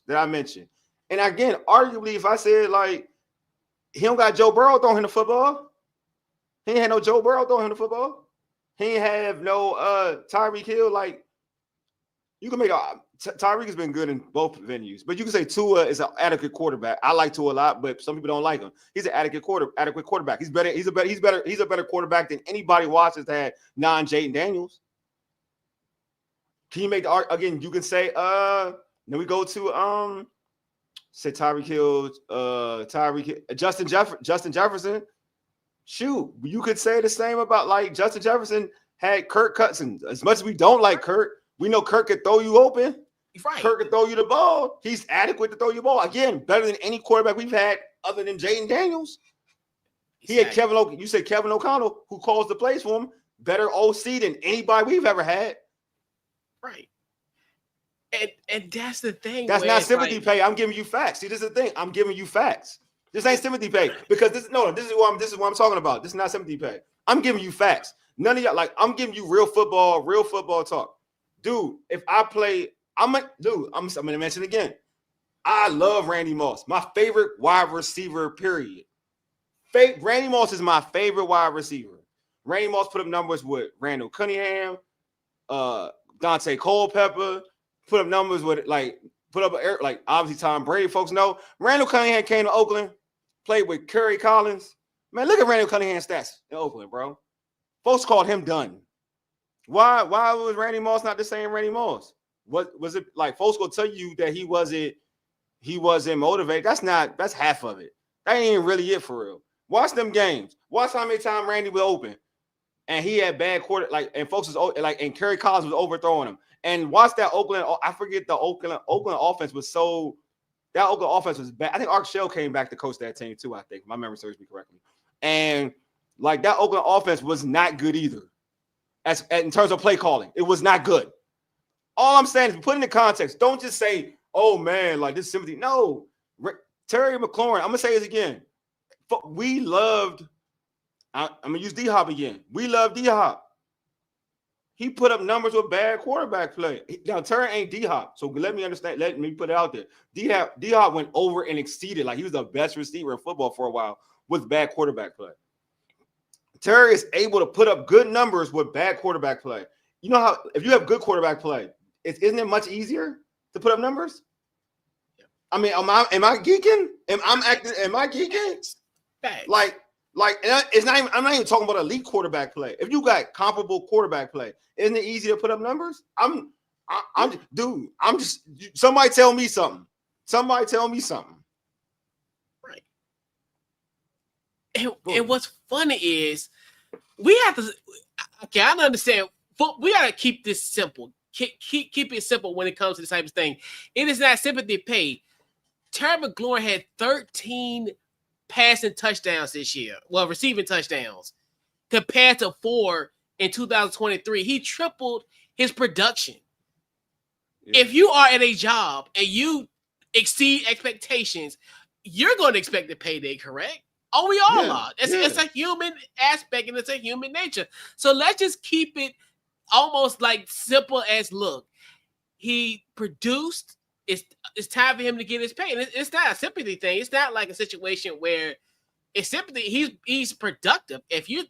that I mentioned, and again, arguably, if I said, like, he don't got Joe Burrow throwing him the football, he ain't had no Joe Burrow throwing him the football. He ain't have no Tyreek Hill. Like, you can make Tyreek has been good in both venues, but you can say Tua is an adequate quarterback. I like Tua a lot, but some people don't like him. He's an adequate quarterback. He's better. He's a better quarterback than anybody watches that had non-Jayden Daniels. Can you make the argument again? You can say then we go to say Tyreek Hill, Justin Jefferson. Shoot, you could say the same about, like, Justin Jefferson had Kirk Cousins. As much as we don't like Kirk, we know Kirk could throw you open. Right. Kirk could throw you the ball. He's adequate to throw you the ball. Again, better than any quarterback we've had other than Jayden Daniels. He had you said Kevin O'Connell, who calls the plays for him, better OC than anybody we've ever had. Right. And that's the thing. That's not sympathy pay. I'm giving you facts. See, this is the thing. I'm giving you facts. This ain't sympathy pay, because this is what I'm talking about. This is not sympathy pay. I'm giving you facts. None of y'all, like, I'm giving you real football talk. Dude, if I play I'm gonna mention again. I love Randy Moss. My favorite wide receiver, period. Randy Moss is my favorite wide receiver. Randy Moss put up numbers with Randall Cunningham, Dante Culpepper, put up numbers with obviously Tom Brady. Folks know Randall Cunningham came to Oakland, played with Kerry Collins. Man, look at Randall Cunningham's stats in Oakland, bro. Folks called him done. Why was Randy Moss not the same Randy Moss? What was it like? Folks will tell you that he wasn't motivated. That's half of it. That ain't really it for real. Watch them games. Watch how many times Randy was open, and he had bad quarter. And folks was and Kerry Collins was overthrowing him. And watch that Oakland. I forget the Oakland offense was so. That Oakland offense was bad. I think Art Shell came back to coach that team too. I think if my memory serves me correctly. And like that Oakland offense was not good either. In terms of play calling, it was not good. All I'm saying is put it in context. Don't just say, "Oh man, like this sympathy." No, Terry McLaurin. I'm gonna say this again. We loved. I'm gonna use D-Hop again. We love D-Hop. He put up numbers with bad quarterback play. Now Terry ain't D-Hop, so let me understand. Let me put it out there. D-Hop went over and exceeded. Like he was the best receiver in football for a while with bad quarterback play. Terry is able to put up good numbers with bad quarterback play. You know how if you have good quarterback play, isn't it much easier to put up numbers? I mean, am I geeking? Am I geeking? Like it's not even, I'm not even talking about elite quarterback play. If you got comparable quarterback play, isn't it easier to put up numbers? Somebody tell me something. Somebody tell me something. Right. And what's funny is we have to. Okay, I understand. But we gotta keep this simple. Keep it simple when it comes to this type of thing. It is not sympathy pay. Terry McLaurin had 13 passing touchdowns this year. Well, receiving touchdowns compared to 4 in 2023. He tripled his production. Yeah. If you are at a job and you exceed expectations, you're going to expect a payday, correct? Oh, we all are. It's a human aspect and it's a human nature. So let's just keep it almost like simple as look. He produced. It's time for him to get his pay. And it's not a sympathy thing. It's not like a situation where it's sympathy. He's productive. He's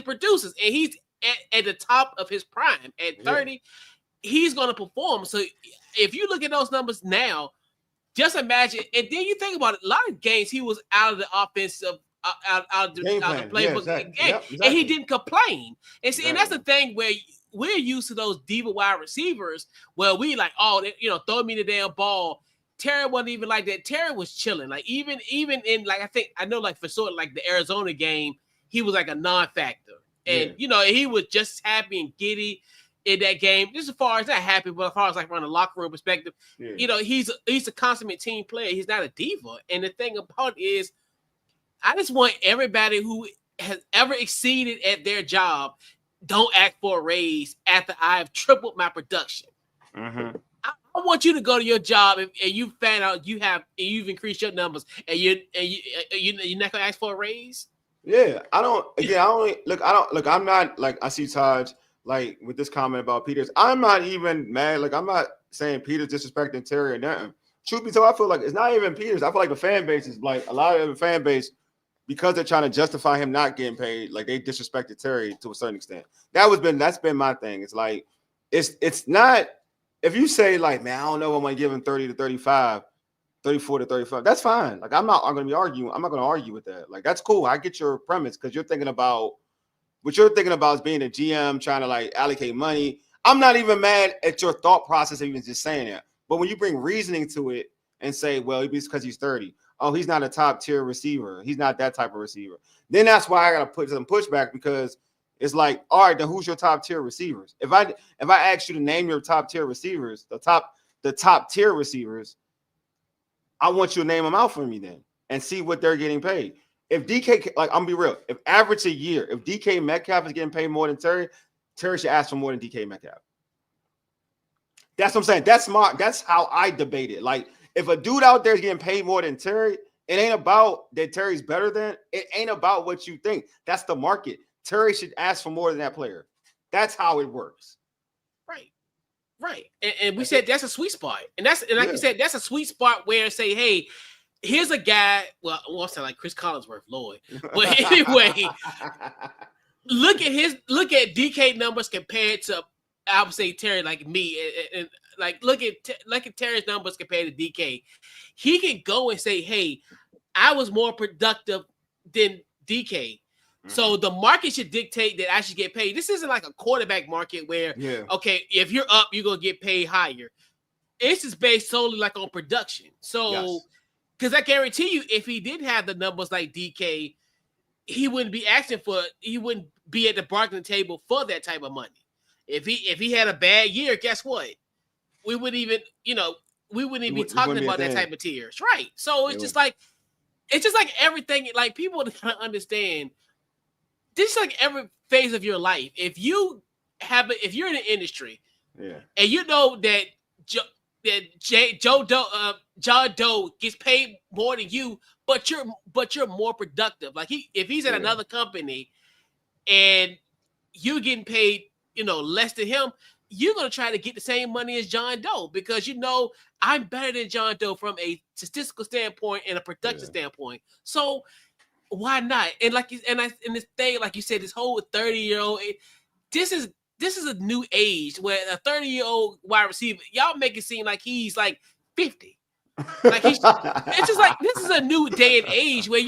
produces and he's at the top of his prime at 30. He's going to perform. So if you look at those numbers now, just imagine. And then you think about it. A lot of games he was out of the offensive, out of the playbook, exactly. And he didn't complain. And see, and that's the thing where we're used to those diva wide receivers where we like, throw me the damn ball. Terry wasn't even like that. Terry was chilling. Like even in like I know like for sort of like the Arizona game, he was like a non-factor. And he was just happy and giddy in that game. Just as far as not happy, but as far as like from the locker room perspective, he's a consummate team player. He's not a diva. And the thing about it is, I just want everybody who has ever exceeded at their job, don't ask for a raise after I've tripled my production. Mm-hmm. I want you to go to your job and you found out you've increased your numbers and you're not gonna ask for a raise. Yeah, I'm not like I see Taj like with this comment about Peters. I'm not even mad. Like I'm not saying Peters disrespecting Terry or nothing. Truth be told, I feel like it's not even Peters. I feel like the fan base is like a lot of the fan base. Because they're trying to justify him not getting paid, like they disrespected Terry to a certain extent. That's been my thing. It's like it's not if you say like, man, I don't know if I'm gonna give him 30 to 35, 34 to 35. That's fine. Like I'm gonna be arguing. I'm not gonna argue with that. Like that's cool. I get your premise because you're thinking about what you're thinking about is being a GM trying to like allocate money. I'm not even mad at your thought process of even just saying that. But when you bring reasoning to it and say, well, it's because he's 30. Oh, he's not a top tier receiver. He's not that type of receiver. Then that's why I gotta put some pushback because it's like, all right, then who's your top tier receivers? If I ask you to name your top tier receivers, the top tier receivers, I want you to name them out for me then and see what they're getting paid. If DK, like I'm gonna be real, if average a year, if DK Metcalf is getting paid more than Terry should ask for more than DK Metcalf. That's what I'm saying. That's smart. That's how I debate it. Like. If a dude out there is getting paid more than Terry, it ain't about that Terry's better than. It ain't about what you think. That's the market. Terry should ask for more than that player. That's how it works. Right. Right. And we said that's a sweet spot. And like you said, that's a sweet spot where say, hey, here's a guy. Well, I won't sound like Chris Collinsworth, Lord. But anyway, look at DK numbers compared to, I would say, Terry, like me, and like look at Terry's numbers compared to DK. He can go and say, hey, I was more productive than DK. So the market should dictate that I should get paid. This isn't like a quarterback market where, okay, if you're up, you're going to get paid higher. It's just based solely like on production. So, because I guarantee you, if he did have the numbers like DK, he wouldn't be he wouldn't be at the bargaining table for that type of money. If he had a bad year, guess what? We wouldn't even, be talking about that type of tiers. Right. So it's just like everything, like people gotta understand. This is like every phase of your life. If you're in the industry, and you know that John Doe gets paid more than you, but you're more productive. Like if he's at another company, and you're getting paid, less than him, you're gonna try to get the same money as John Doe because I'm better than John Doe from a statistical standpoint and a production standpoint. So why not? And in this thing, like you said, this whole 30-year-old, this is a new age where a 30-year-old wide receiver, y'all make it seem like he's like 50. Like it's just like this is a new day and age where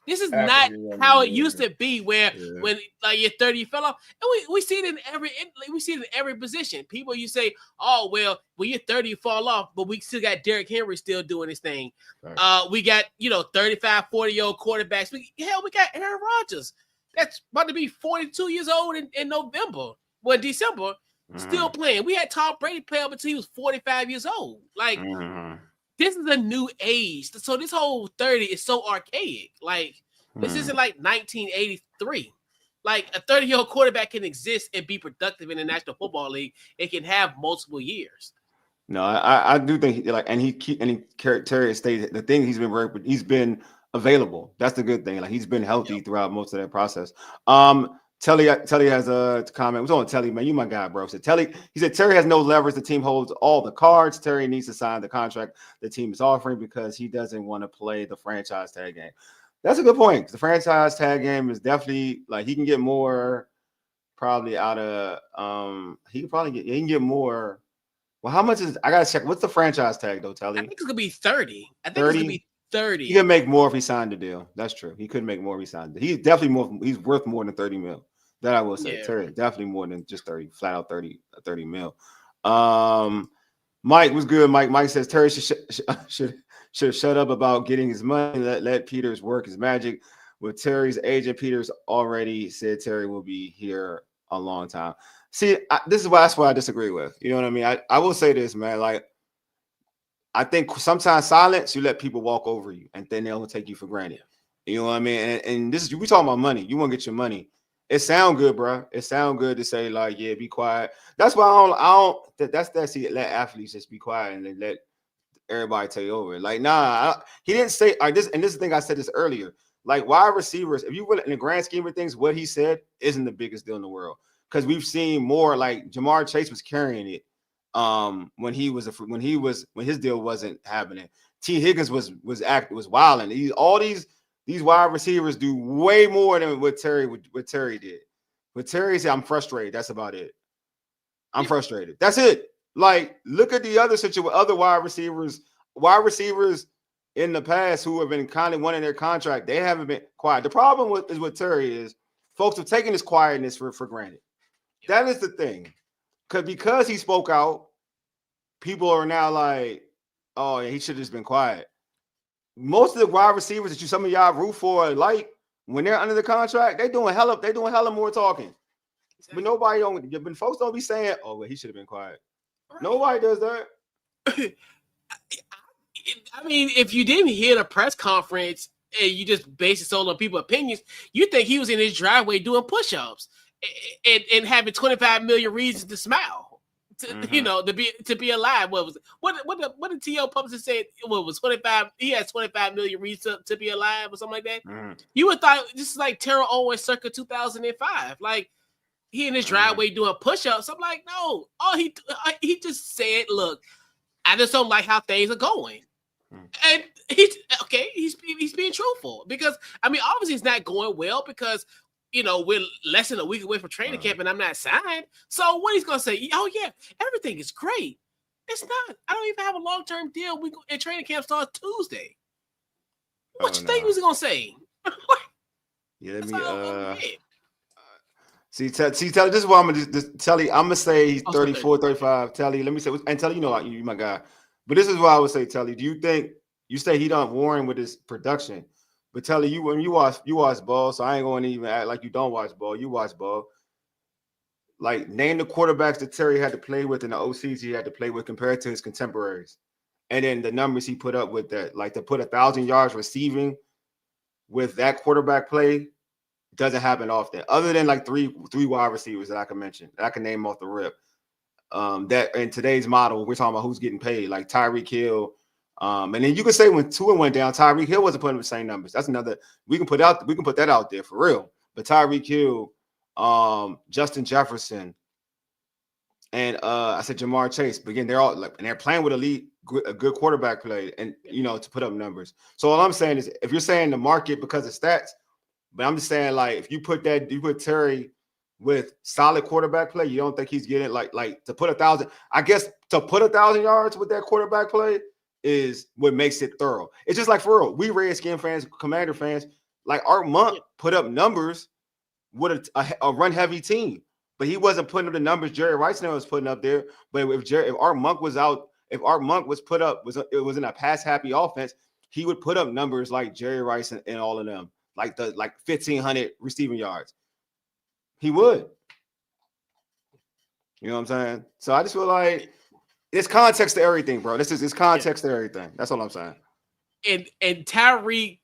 this is not how it used to be where when like you're 30 you fell off, and we see it in every position. People, you say, oh well, when you're 30 you fall off, but we still got Derrick Henry still doing his thing. We got 35 40-year-old quarterbacks. We got Aaron Rodgers that's about to be 42 years old in November, December, still playing. We had Tom Brady play up until he was 45 years old. Like this is a new age. So this whole 30 is so archaic. Like, this isn't like 1983. Like, a 30-year-old quarterback can exist and be productive in the National Football League. It can have multiple years. No, I do think Terry stated the thing he's been available. That's the good thing. Like, he's been healthy throughout most of that process. Telly has a comment. What's on Telly, man? You my guy, bro. So he said Terry has no leverage. The team holds all the cards. Terry needs to sign the contract the team is offering because he doesn't want to play the franchise tag game. That's a good point. The franchise tag game is definitely like he can get more probably out of he can get more. Well, how much is I gotta check? What's the franchise tag though, Telly? I think it's gonna be 30. I think 30? it's gonna be 30. He can make more if he signed the deal. That's true. He could make more if he signed it. He's definitely more. He's worth more than 30 mil. That I will say. Terry definitely more than just 30, flat out 30 mil. Mike was good. Mike says Terry should shut up about getting his money. Let Peters work his magic. With Terry's agent, Peters already said Terry will be here a long time. See, that's what I disagree with. You know what I mean? I will say this, man. Like, I think sometimes silence, you let people walk over you, and then they'll take you for granted. You know what I mean? And this is we talking about money. You want to get your money. It sound good, bro. It sound good to say like, yeah, be quiet. That's why I don't. See, let athletes just be quiet and then let everybody take over. Like, he didn't say this. And this is the thing I said this earlier. Like, wide receivers, if you will, in the grand scheme of things, what he said isn't the biggest deal in the world because we've seen more. Like Jamar Chase was carrying it when his deal wasn't happening. T. Higgins was wilding. These wide receivers do way more than what Terry did. What Terry said, I'm frustrated. That's about it. I'm frustrated. That's it. Like, look at the other situation. Other wide receivers in the past who have been kind of wanting their contract. They haven't been quiet. The problem is what Terry is. Folks have taken his quietness for granted. That is the thing. Because he spoke out, people are now like, oh, yeah, he should have just been quiet. Most of the wide receivers that some of y'all root for, like when they're under the contract, they doing hella more talking. Exactly. But folks don't be saying, "Oh, well, he should have been quiet." Right. Nobody does that. I mean, if you didn't hear the press conference and you just base it on people's opinions, you think he was in his driveway doing push-ups and having 25 million reasons to smile. To be alive. What was it? What did T.O. publicist say? What was 25? He has 25 million reasons to be alive or something like that. You would thought this is like Terrell Owens circa 2005. Like, he in his driveway doing push-ups. I'm like, no. Oh, he just said, look, I just don't like how things are going. And he's being truthful because I mean, obviously it's not going well because we're less than a week away from training camp and I'm not signed. So what he's gonna say? Oh yeah, everything is great. It's not. I don't even have a long-term deal. And training camp starts Tuesday. What you think he was gonna say? Yeah, let me see, Telly, this is what I'm gonna just tell you. I'm gonna say he's 34, 35. Telly, let me say, and Telly, you my guy. But this is what I would say, Telly. Do you think you say he done warring with his production? But Telly, when you watch ball, so I ain't going to even act like you don't watch ball. You watch ball. Like, name the quarterbacks that Terry had to play with and the OCs he had to play with compared to his contemporaries. And then the numbers he put up with that. Like, to put 1,000 yards receiving with that quarterback play doesn't happen often. Other than like three wide receivers that I can mention, that I can name off the rip. That in today's model, we're talking about who's getting paid, like Tyreek Hill. And then you can say when Tua went down, Tyreek Hill wasn't putting up the same numbers. That's another we can put that out there for real. But Tyreek Hill, Justin Jefferson, and I said Jamar Chase. But again, they're all like, and they're playing with a good quarterback play, and to put up numbers. So all I'm saying is, if you're saying the market because of stats, but I'm just saying, like, if you put Terry with solid quarterback play, you don't think he's getting like to put 1,000? I guess to put 1,000 yards with that quarterback play is what makes it thorough. It's just like, for real, we Redskin fans, Commander fans, like Art Monk put up numbers with a run heavy team, but he wasn't putting up the numbers Jerry Rice was putting up there. But if Art Monk was out, if Art Monk was put up, it was in a pass happy offense, he would put up numbers like Jerry Rice and all of them, like 1,500 receiving yards. He would. You know what I'm saying? So I just feel like it's context to everything, bro. It's context to everything. That's all I'm saying. And Tyreek,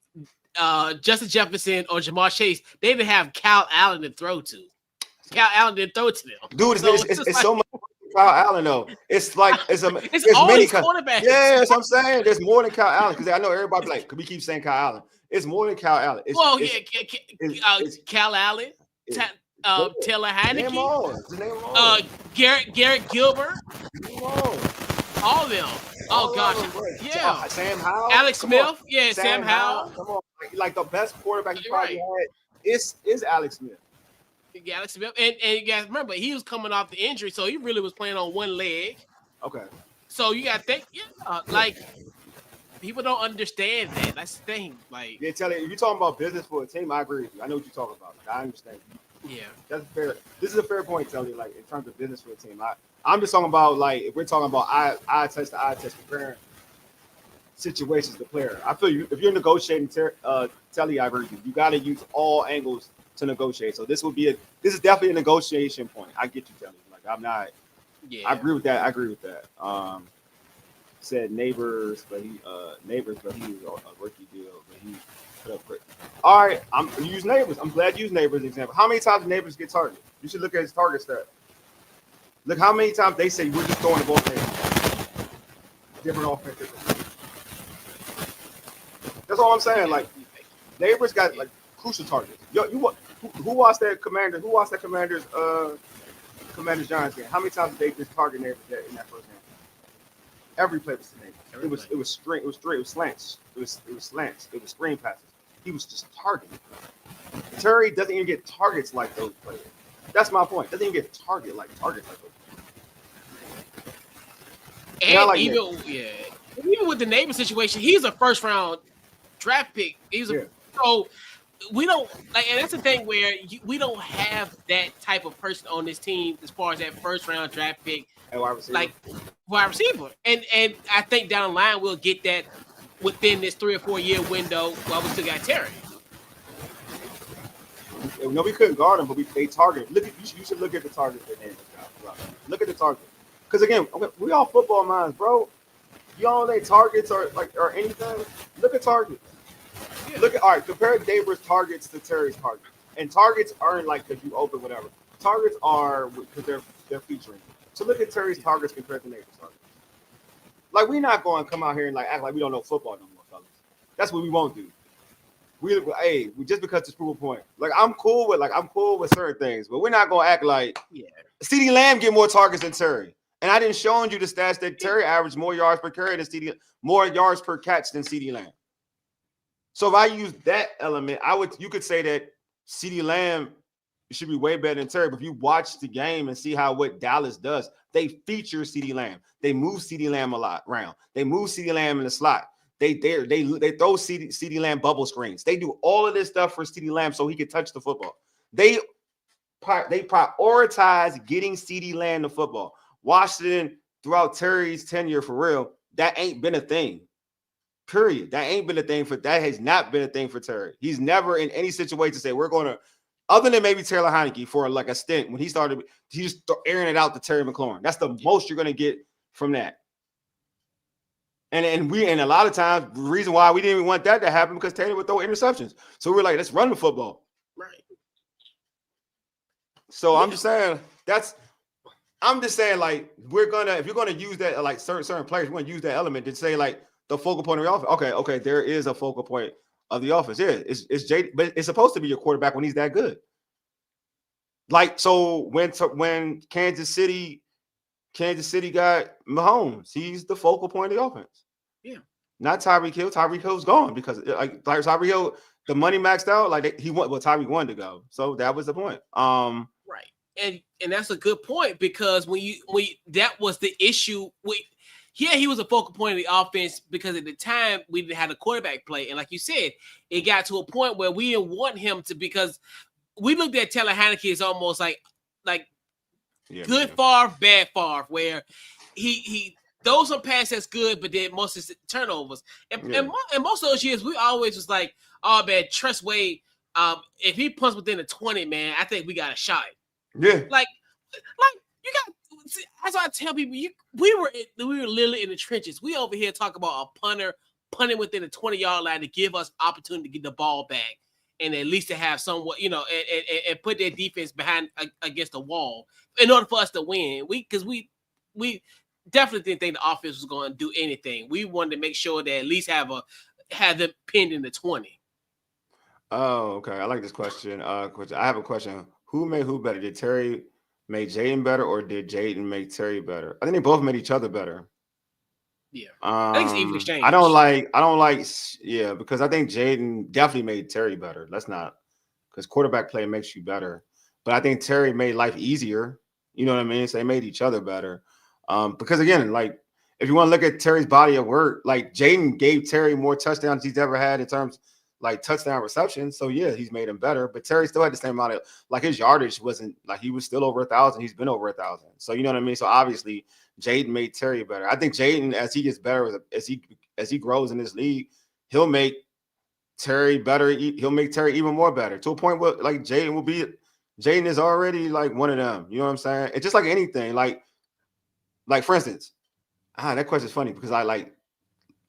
Justin Jefferson, or Jamar Chase, they didn't have Kyle Allen to throw to. Cal Allen didn't throw to them. Dude, it's so much Kyle Allen, though. It's like it's all many these quarterbacks. Yeah, that's what I'm saying. There's more than Kyle Allen, because I know everybody like, we keep saying Kyle Allen. It's more than Kyle Allen. Cal Allen, Taylor Heineke, Garrett Gilbert, all of them. Oh gosh, yeah. Sam Howell, Alex Smith, Sam Howell. Come on, like the best quarterback he probably had is Alex Smith. Alex Smith, and you guys remember he was coming off the injury, so he really was playing on one leg. Okay. So you got to think, like people don't understand that. That's the thing. Like, if you're talking about business for a team, I agree with you. I know what you're talking about. I understand. Yeah, that's fair. This is a fair point, Telly. Like, in terms of business for a team, I'm just talking about, like, if we're talking about eye test to eye test, comparing situations to player. I feel you. If you're negotiating, Telly, I agree with you. You got to use all angles to negotiate. So this is definitely a negotiation point. I get you, Telly. Like, I'm not. Yeah, I agree with that. Said neighbors, but he was a rookie deal, but he put up great. All right, I'm use neighbors. I'm glad you use neighbors as an example. How many times did neighbors get targeted? You should look at his target stat. Look how many times they say we're just throwing the ball there. Different offensive. That's all I'm saying. Like, neighbors got like crucial targets. Who watched that Commander? Who watched that Commanders Giants game? How many times did they just target neighbors in that first game? Every play was the neighbors. It was straight. It was slants. It was slants. It was screen passes. He was just targeting. Terry doesn't even get targets like those players. That's my point. Doesn't even get targets like those. And even with the neighbor situation, he's a first round draft pick. So we don't like, and that's the thing where we don't have that type of person on this team as far as that first round draft pick, like wide receiver. And I think down the line we'll get that within this 3 or 4 year window while we still got Terry. No, we couldn't guard him, but they target. You should look at the target for him. Look at the target, because again, we all football minds, bro. Y'all ain't targets or anything. Look at targets. Yeah. All right. Compare Davis' targets to Terry's targets, and targets aren't like because you open whatever. Targets are because they're featuring. So look at Terry's targets compared to Davis' targets. Like, we're not going to come out here and like act like we don't know football no more, fellas. That's what we won't do. we just because to prove a point. Like I'm cool with certain things, but we're not gonna act like CeeDee Lamb get more targets than Terry. And I didn't show you the stats that Terry averaged more yards per carry than more yards per catch than CeeDee Lamb. So if I use that element, you could say that CeeDee Lamb should be way better than Terry. But if you watch the game and see what Dallas does, they feature CeeDee Lamb. They move CeeDee Lamb a lot around. They move CeeDee Lamb in the slot. They throw CeeDee Lamb bubble screens. They do all of this stuff for CeeDee Lamb so he can touch the football. They prioritize getting CeeDee Lamb the football. Washington, throughout Terry's tenure, for real, that ain't been a thing. Period. That has not been a thing for Terry. He's never in any situation say we're going to, other than maybe Taylor Heineke for like a stint when he started, he just airing it out to Terry McLaurin. That's the most you're going to get from that. And a lot of times the reason why we didn't even want that to happen because Taylor would throw interceptions. So we're like, let's run the football. Right. So I'm just saying like if you're gonna use that like certain players, we're gonna use that element to say like the focal point of the offense. Okay, there is a focal point of the offense. Yeah, it's Jay, but it's supposed to be your quarterback when he's that good. Like so when Kansas City got Mahomes, he's the focal point of the offense. Yeah, not Tyreek Hill. Tyreek Hill's gone because like Tyreek Hill, the money maxed out. Like he won. Well, Tyreek wanted to go, so that was the point. Right. And that's a good point because that was the issue. He was a focal point of the offense because at the time we didn't have a quarterback play, and like you said, it got to a point where we didn't want him to because we looked at Taylor Heineke as almost like good Favre, bad Favre, where he throws some passes that's good, but then most of his turnovers. And most of those years, we always was like, oh man, trust Wade. If he punts within the 20, man, I think we got a shot. Yeah, like you got. That's why I tell people we were literally in the trenches. We over here talk about a punter punting within the 20-yard line to give us opportunity to get the ball back and at least to have somewhat, and put their defense behind against the wall in order for us to win. Because we definitely didn't think the offense was going to do anything. We wanted to make sure that at least have them pinned in the 20. Oh, okay. I like this question. I have a question. Who made who better? Did Terry make Jaden better, or did Jaden make Terry better? I think they both made each other better. Yeah, I think it's even exchange. I don't like, because I think Jaden definitely made Terry better. Let's not, because quarterback play makes you better. But I think Terry made life easier. You know what I mean? So they made each other better. Because again, like if you want to look at Terry's body of work, like Jaden gave Terry more touchdowns he's ever had in terms like touchdown reception. So yeah, he's made him better, but Terry still had the same amount of like his yardage wasn't like he was still over 1,000. He's been over 1,000. So you know what I mean? So obviously Jaden made Terry better. I think Jaden, as he gets better, as he grows in this league, he'll make Terry better. He'll make Terry even more better to a point where like Jaden is already like one of them. You know what I'm saying? It's just like anything. Like for instance, that question is funny because I like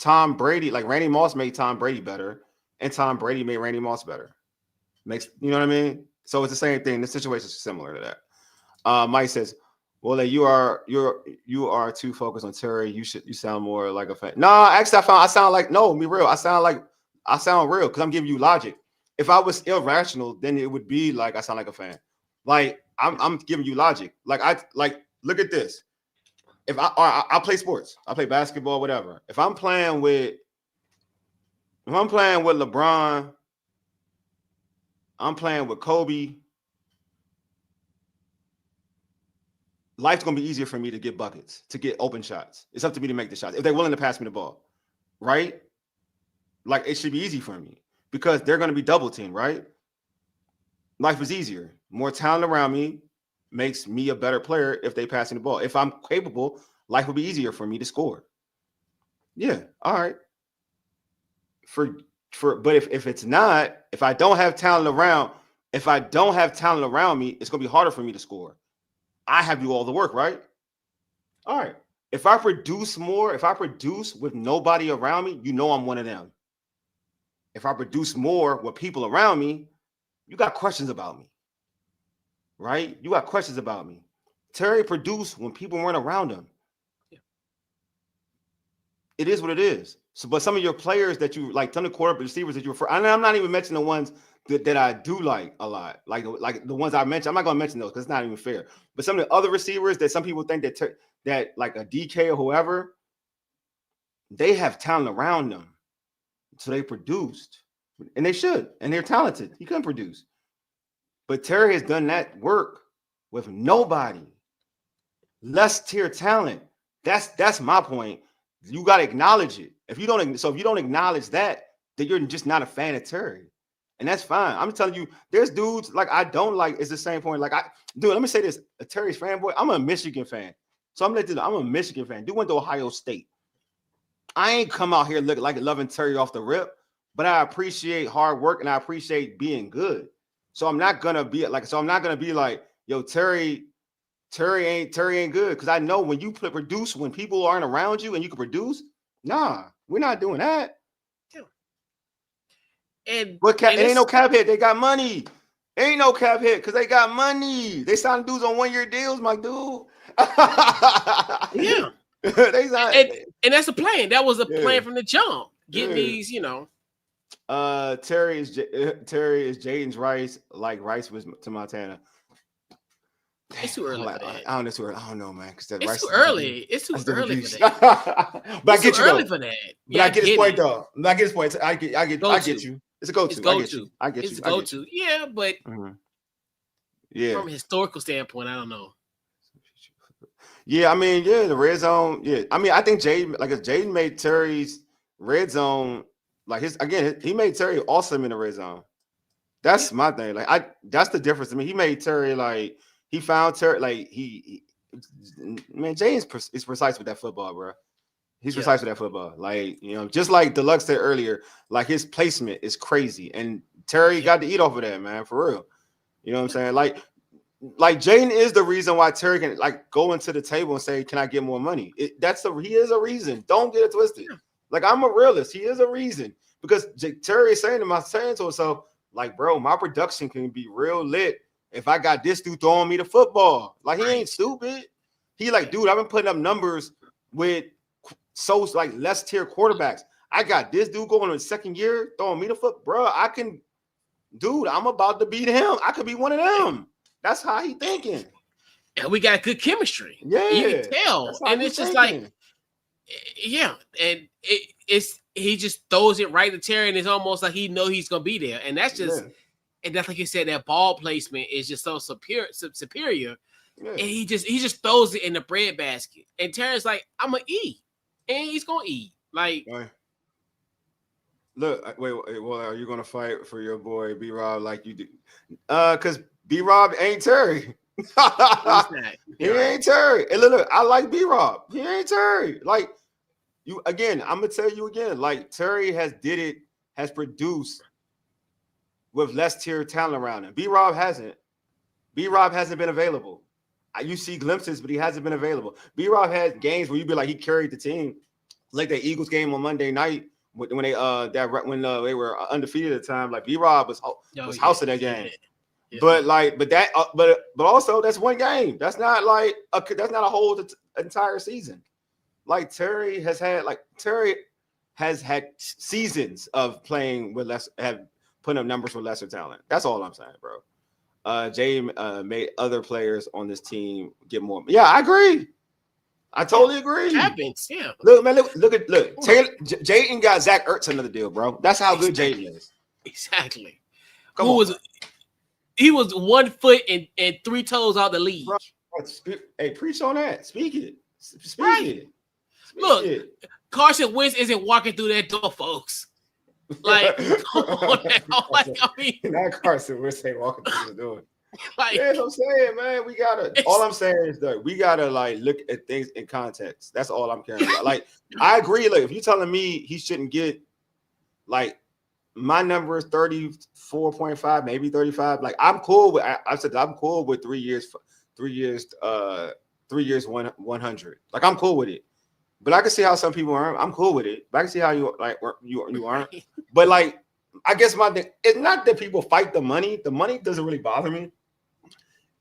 Tom Brady, like Randy Moss made Tom Brady better. And Tom Brady made Randy Moss better. You know what I mean? So it's the same thing. The situation is similar to that. Mike says, "Well, you are too focused on Terry. You sound more like a fan." No, actually, I sound real. I sound real because I'm giving you logic. If I was irrational, then it would be like I sound like a fan. Like I'm giving you logic. Look at this. If I play sports, I play basketball, whatever. If I'm playing with LeBron, I'm playing with Kobe, life's going to be easier for me to get buckets, to get open shots. It's up to me to make the shots. If they're willing to pass me the ball, right? Like, it should be easy for me because they're going to be double teamed, right? Life is easier. More talent around me makes me a better player if they pass me the ball. If I'm capable, life will be easier for me to score. Yeah, all right. But if it's not, if I don't have talent around me, it's gonna be harder for me to score. I have to do all the work, right? All right. If I produce with nobody around me, you know I'm one of them. If I produce more with people around me, you got questions about me. Right? You got questions about me. Terry produced when people weren't around him. it is what it is. So, but some of your players that you like, some of the quarterback receivers that you refer, and I'm not even mentioning the ones that I do like a lot, like the ones I mentioned. I'm not going to mention those because it's not even fair. But some of the other receivers that some people think that like a DK or whoever, they have talent around them, so they produced, and they should, and they're talented. He couldn't produce, but Terry has done that work with nobody, less tier talent. That's my point. You got to acknowledge it. If you don't acknowledge that, then you're just not a fan of Terry, and that's fine. I'm telling you, there's dudes like I don't like. It's the same point. Like let me say this: a Terry's fanboy. I'm a Michigan fan, so I'm a Michigan fan. Dude went to Ohio State. I ain't come out here looking like loving Terry off the rip, but I appreciate hard work and I appreciate being good. So I'm not gonna be like, yo, Terry ain't good, because I know when you produce, when people aren't around you and you can produce, nah, we're not doing that. Yeah. Ain't no cap hit. They got money. Ain't no cap hit because they got money. They signed dudes on 1-year deals, my dude. Yeah. And that's a plan. That was a plan from the jump. Getting these, Terry is Jaden's Rice, like Rice was to Montana. It's too early for that. I don't know, man. It's too early. It's too early for that. But I get you early for that. But I get his point though. I get his point. I get you. It's a go-to. I get you. It's a go-to. Yeah, but from a historical standpoint, I don't know. Yeah, I mean, the red zone. Yeah, I mean, I think Jaden made Terry's red zone he made Terry awesome in the red zone. That's my thing. That's the difference. I mean, he made Terry he found Terry Jaden is precise with that football, bro. He's precise with that football. Just like Deluxe said earlier, his placement is crazy, and Terry got to eat off of that, man, for real. You know what I'm saying? Jaden is the reason why Terry can go into the table and say, "Can I get more money?" He is a reason. Don't get it twisted. I'm a realist. He is a reason, because Terry is saying to himself, bro, my production can be real lit if I got this dude throwing me the football. He ain't stupid. He dude, I've been putting up numbers with less tier quarterbacks. I got this dude going in his second year throwing me the foot, bro. I'm about to beat him. I could be one of them. That's how he thinking. And we got good chemistry. Yeah. You can tell. And it's just and he just throws it right to Terry, and it's almost like he know he's gonna be there. And that's just and that's like you said, that ball placement is just so superior. Yeah. And he just throws it in the bread basket. And Terry's like, I'm gonna eat. And he's gonna eat. Look, wait, well, are you gonna fight for your boy B-Rob like you do? Because B-Rob ain't Terry. He ain't Terry. And look, I like B-Rob. He ain't Terry. I'm gonna tell you again, Terry has produced with less tier talent around him. B-Rob hasn't. B-Rob hasn't been available. You see glimpses, but he hasn't been available. B-Rob had games where you'd be like, he carried the team, like the Eagles game on Monday night when they were undefeated at the time. B-Rob was housing that game. Yeah. But also that's one game. That's not a whole entire season. Terry has had seasons of playing with putting up numbers with lesser talent. That's all I'm saying, bro. Jay made other players on this team get more. Yeah, I agree. I totally agree. Happens, yeah. Look, man, look. Jayden got Zach Ertz another deal, bro. That's how good Jayden is. Exactly. He was 1 foot and 3 toes out the league. Bro, hey, preach on that. Speak it. Look, Carson Wentz isn't walking through that door, folks. Come on now. I mean, not Carson Wentz ain't walking through the door. That's what I'm saying, man. All I'm saying is that we gotta look at things in context. That's all I'm caring about. I agree. If you're telling me he shouldn't get my number is 34.5, maybe 35. I'm cool with. I said I'm cool with 3 years, 100. I'm cool with it. But I can see how some people aren't. I'm cool with it. But I can see how you aren't. But I guess my thing, it's not that people fight the money. The money doesn't really bother me.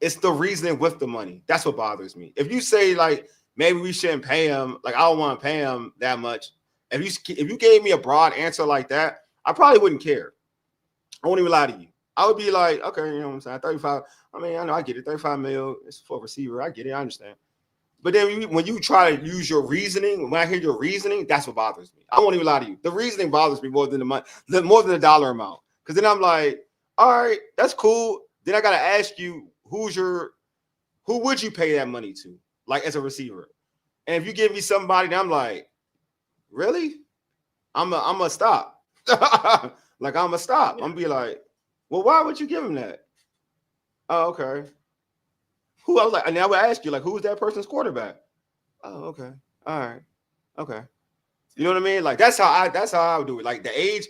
It's the reasoning with the money. That's what bothers me. If you say maybe we shouldn't pay him, I don't want to pay him that much. if you gave me a broad answer like that, I probably wouldn't care. I won't even lie to you. I would be like, okay, you know what I'm saying? 35. I mean, I know I get it. 35 mil. It's for a receiver. I get it. I understand. But then when you try to use your reasoning, when I hear your reasoning, that's what bothers me. I won't even lie to you. The reasoning bothers me more than the money, more than the dollar amount. Because then I'm like, all right, that's cool. Then I gotta ask you, who would you pay that money to, like as a receiver? And if you give me somebody, then I'm like, really? I'm a stop. Like I'm a stop. I'm be like, well, why would you give him that? Oh, okay. Who I was like, and I would ask you, like, who is that person's quarterback? Oh, okay. All right. Okay. You know what I mean? Like that's how I would do it. Like the age,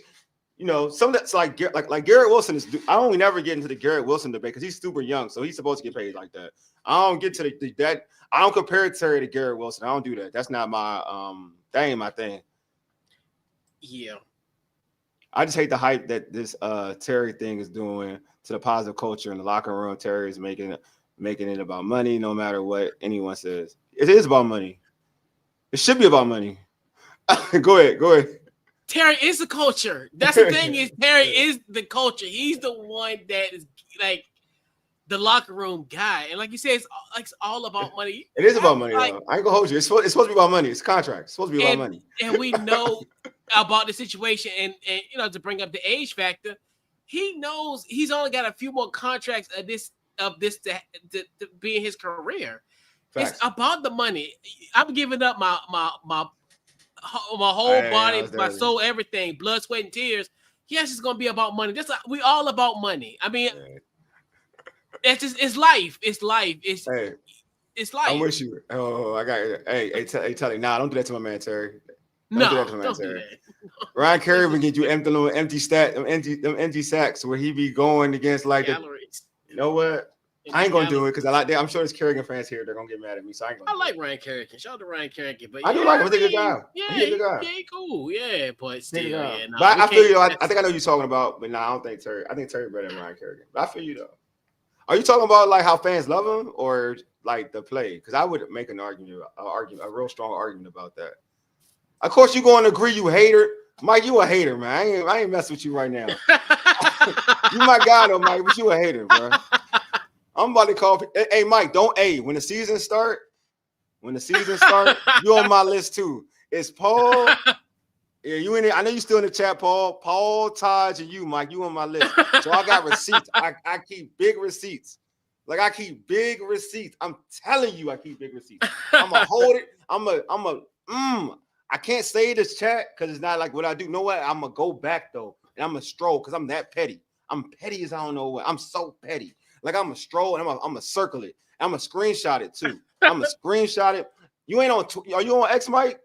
you know, some that's like Garrett Wilson is. I don't never get into the Garrett Wilson debate because he's super young, so he's supposed to get paid like that. I don't get to that. I don't compare Terry to Garrett Wilson. I don't do that. That's not my that ain't my thing. Yeah. I just hate the hype that this Terry thing is doing to the positive culture in the locker room. Terry is making it about money, no matter what anyone says. It is about money. It should be about money. Go ahead. Terry is the culture. That's the thing is Terry is the culture. He's the one that is like the locker room guy. And like you said, it's all about money. It is about money. Like, I ain't gonna hold you. It's supposed to be about money. It's a contract. It's supposed to be about money. And we know about the situation. And you know, to bring up the age factor, he knows he's only got a few more contracts of this to be in his career. Facts. It's about the money. I'm giving up my whole body, my soul, everything, blood, sweat, and tears. Yes, it's gonna be about money. That's we all about money. I mean, it's just it's life. It's life. It's life. I'm with you. Oh, I got it. Hey, Telly. Nah, don't do that to my man Terry. Don't do that to my man Terry. Ryan Curry will get you empty sacks where he be going against like you know what? I ain't gonna do it because I like that. I'm sure there's Kerrigan fans here. They're gonna get mad at me. So I like Ryan Kerrigan. Shout out to Ryan Kerrigan. But I do like him. He's a good guy. Yeah, cool. Yeah, but still, yeah. No, but I feel you. I think I know what you're talking about. But I don't think Terry. I think Terry better than Ryan Kerrigan. But I feel you though. Are you talking about like how fans love him or like the play? Because I would make a real strong argument about that. Of course, you're going to agree, you hater. Mike, you a hater, man. I ain't messing with you right now. You my guy though, Mike, but you a hater, bro. I'm about to call. Hey, Mike, don't when the season start, you on my list too. It's Paul. Yeah, you in it. I know you still in the chat, Paul, Taj, and you, Mike. You on my list. So I got receipts. I keep big receipts. Like I keep big receipts. I'm telling you, I keep big receipts. I'm gonna hold it. I can't say this chat because it's not like what I do. You know what? I'm gonna go back though, and I'm gonna stroll because I'm that petty. I'm petty as I don't know what. I'm so petty. Like I'm a stroll and I'm gonna circle it. I'm gonna screenshot it too. I'm gonna screenshot it. You ain't on. Are you on X, Mike?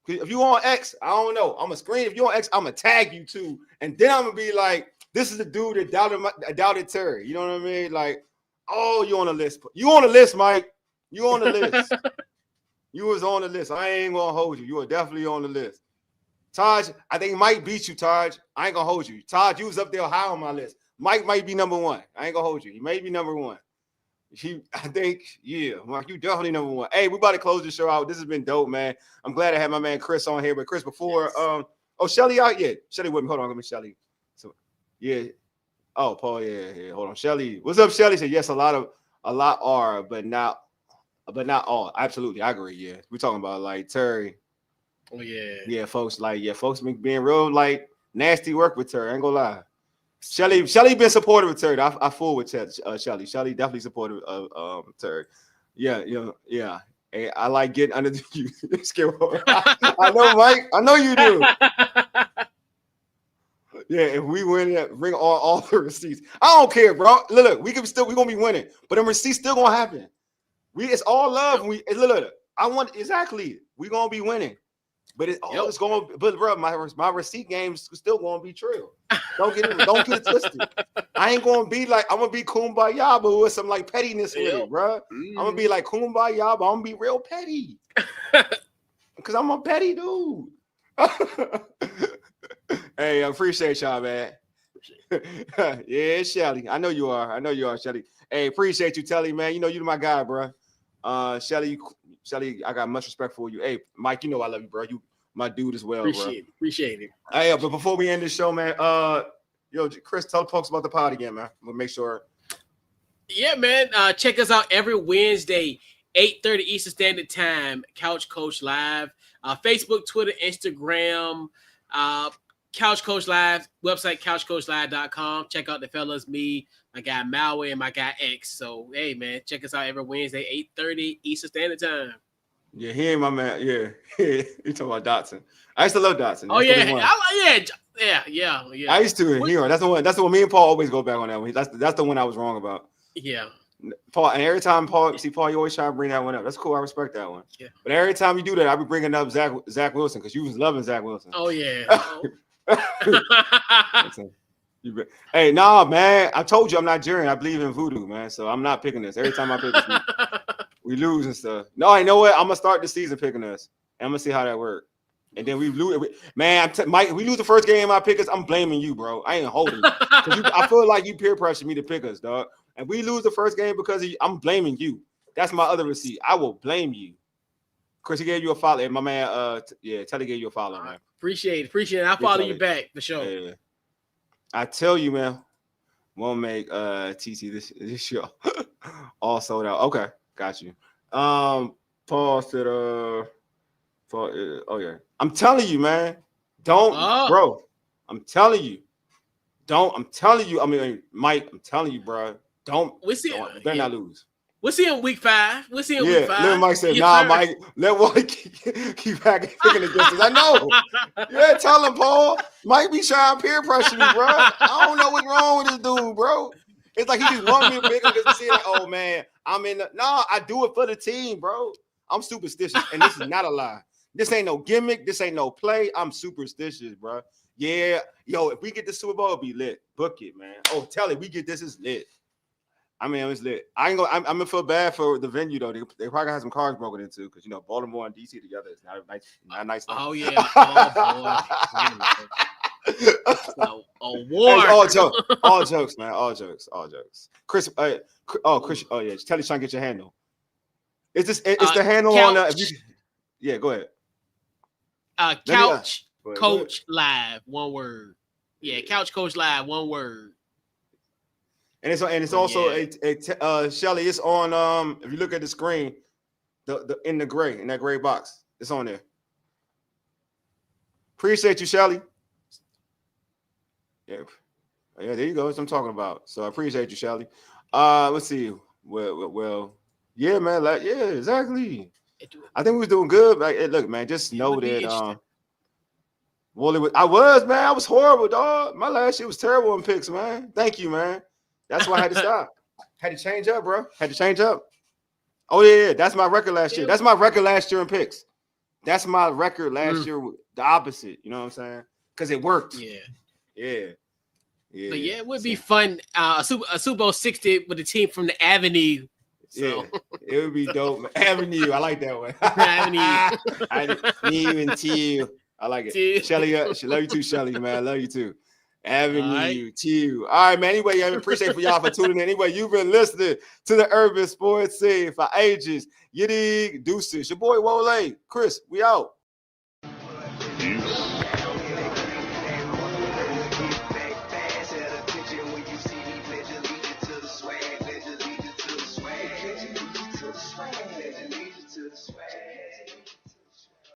If you on X, I don't know. I'm gonna screen. If you on X, I'm gonna tag you too, and then I'm gonna be like, "This is the dude that doubted Terry." You know what I mean? Like, oh, you on the list? You on the list, Mike? You on the list? You was on the list. I ain't gonna hold you. You are definitely on the list. Taj, I think Mike beat you, Taj. I ain't gonna hold you. Taj, you was up there high on my list. Mike might be number one. I ain't gonna hold you. He may be number one. I think, yeah, Mark, you definitely number one. Hey, we about to close the show out. This has been dope, man. I'm glad I had my man Chris on here. But Chris, before Shelly out? Yeah, Shelly with me. Hold on, let me Shelly. So yeah. Oh, Paul, yeah. Hold on. Shelly. What's up, Shelly? Said yes, a lot are, but not all. Absolutely, I agree. Yeah. We're talking about like Terry. Oh, yeah. Yeah, folks being real like nasty work with Terry. I ain't gonna lie. Shelly been supportive of Terry. I fool with Shelly. Shelly definitely supportive of Terry. Yeah. Hey, I like getting under you. I know, Mike. I know you do. Yeah, if we win, bring all the receipts. I don't care, bro. Look, we gonna be winning, but them receipts still gonna happen. It's all love. I want exactly. We gonna be winning. But it's going. But bro, my receipt game's still going to be true. Don't get it twisted. I ain't going to be like I'm gonna be kumbaya, but with some like pettiness with it, bro. I'm gonna be like kumbaya, but I'm gonna be real petty because I'm a petty dude. Hey, I appreciate y'all, man. Yeah, Shelly. I know you are, Shelly. Hey, appreciate you, Telly, man. You know you my guy, bro. Shelly, I got much respect for you. Hey, Mike, you know I love you, bro. my dude as well, Appreciate it. Hey, but before we end the show, man, yo, Chris, tell the folks about the pod again, man. We'll make sure. Yeah, man. Check us out every Wednesday, 8:30 Eastern Standard Time. Couch Coach Live, Facebook, Twitter, Instagram. Couch Coach Live website, couchcoachlive.com. Check out the fellas, me, my guy Malway, and my guy X. So, hey, man, check us out every Wednesday, 8:30 Eastern Standard Time. Yeah, he ain't my man. Yeah, you talking about Dotson? I used to love Dotson. Oh yeah. I used to. Hero. That's the one. That's the one. Me and Paul always go back on that one. That's the one I was wrong about. Yeah. Paul, and every time Paul, you always try to bring that one up. That's cool. I respect that one. Yeah. But every time you do that, I be bringing up Zach Wilson because you was loving Zach Wilson. Oh yeah. Hey, nah, man. I told you I'm Nigerian. I believe in voodoo, man. So I'm not picking this. Every time I pick this, we lose and stuff. No, I know what. I'm gonna start the season picking us. And I'm gonna see how that works. And then we lose. Man, Mike, we lose the first game I pick us. I'm blaming you, bro. I ain't holding you. I feel like you peer pressure me to pick us, dog. And we lose the first game because of you. I'm blaming you. That's my other receipt. I will blame you. Chris, he gave you a follow. My man, Telly gave you a follow, man. Appreciate it. I'll follow you back for sure. Yeah. I tell you, man, won't make TC this show all sold out. Okay, got you. Paul said, oh yeah. I'm telling you, man. Bro. I'm telling you. I mean, Mike, I'm telling you, bro. Better not lose. We'll see in week 5. Week 5. Little Mike said, nah, Mike, let Wole keep picking against us. I know. Yeah, tell him, Paul. Mike be trying to peer pressure me, bro. I don't know what's wrong with this dude, bro. It's like he just want me to pick him because he see like, oh, man, I do it for the team, bro. I'm superstitious, and this is not a lie. This ain't no gimmick. This ain't no play. I'm superstitious, bro. Yeah, yo, if we get the Super Bowl, it'll be lit. Book it, man. Oh, tell it, we get this, it's lit. I mean, it's lit. I'm gonna feel bad for the venue though. They probably have some cars broken into because Baltimore and DC together is not a nice thing. Oh yeah. Oh boy. A war. All jokes, man. All jokes. Chris. Chris. Oh yeah. Telly's trying to get your handle. It's the handle couch, on. Yeah, go ahead. Couch Coach Live, one word. Yeah, Couch Coach Live, one word. And it's also Shelly. It's on. If you look at the screen, in that gray box, it's on there. Appreciate you, Shelly. Yeah, there you go. That's what I'm talking about. So I appreciate you, Shelly. Let's see. Well, yeah, man. Exactly. I think we was doing good. Like, look, man, just know that. Wole I was horrible, dog. My last year was terrible in picks, man. Thank you, man. That's why I had to stop. Had to change up, bro. Oh, yeah. That's my record last year. That's my record last year in picks. That's my record last year. The opposite. You know what I'm saying? Because it worked. Yeah. But yeah, it would be fun. A Super Bowl 60 with the team from the Avenue. So. Yeah, it would be dope. Avenue. I like that one. Avenue. I didn't even tell. I like it. Shelly, she love you too, Shelly, man. I love you too. Avenue, All right, man. Anyway, I appreciate for y'all for tuning in. Anyway, you've been listening to the Urban Sports Scene for ages. You dig? Deuces. Your boy Wole. Chris, we out. Peace.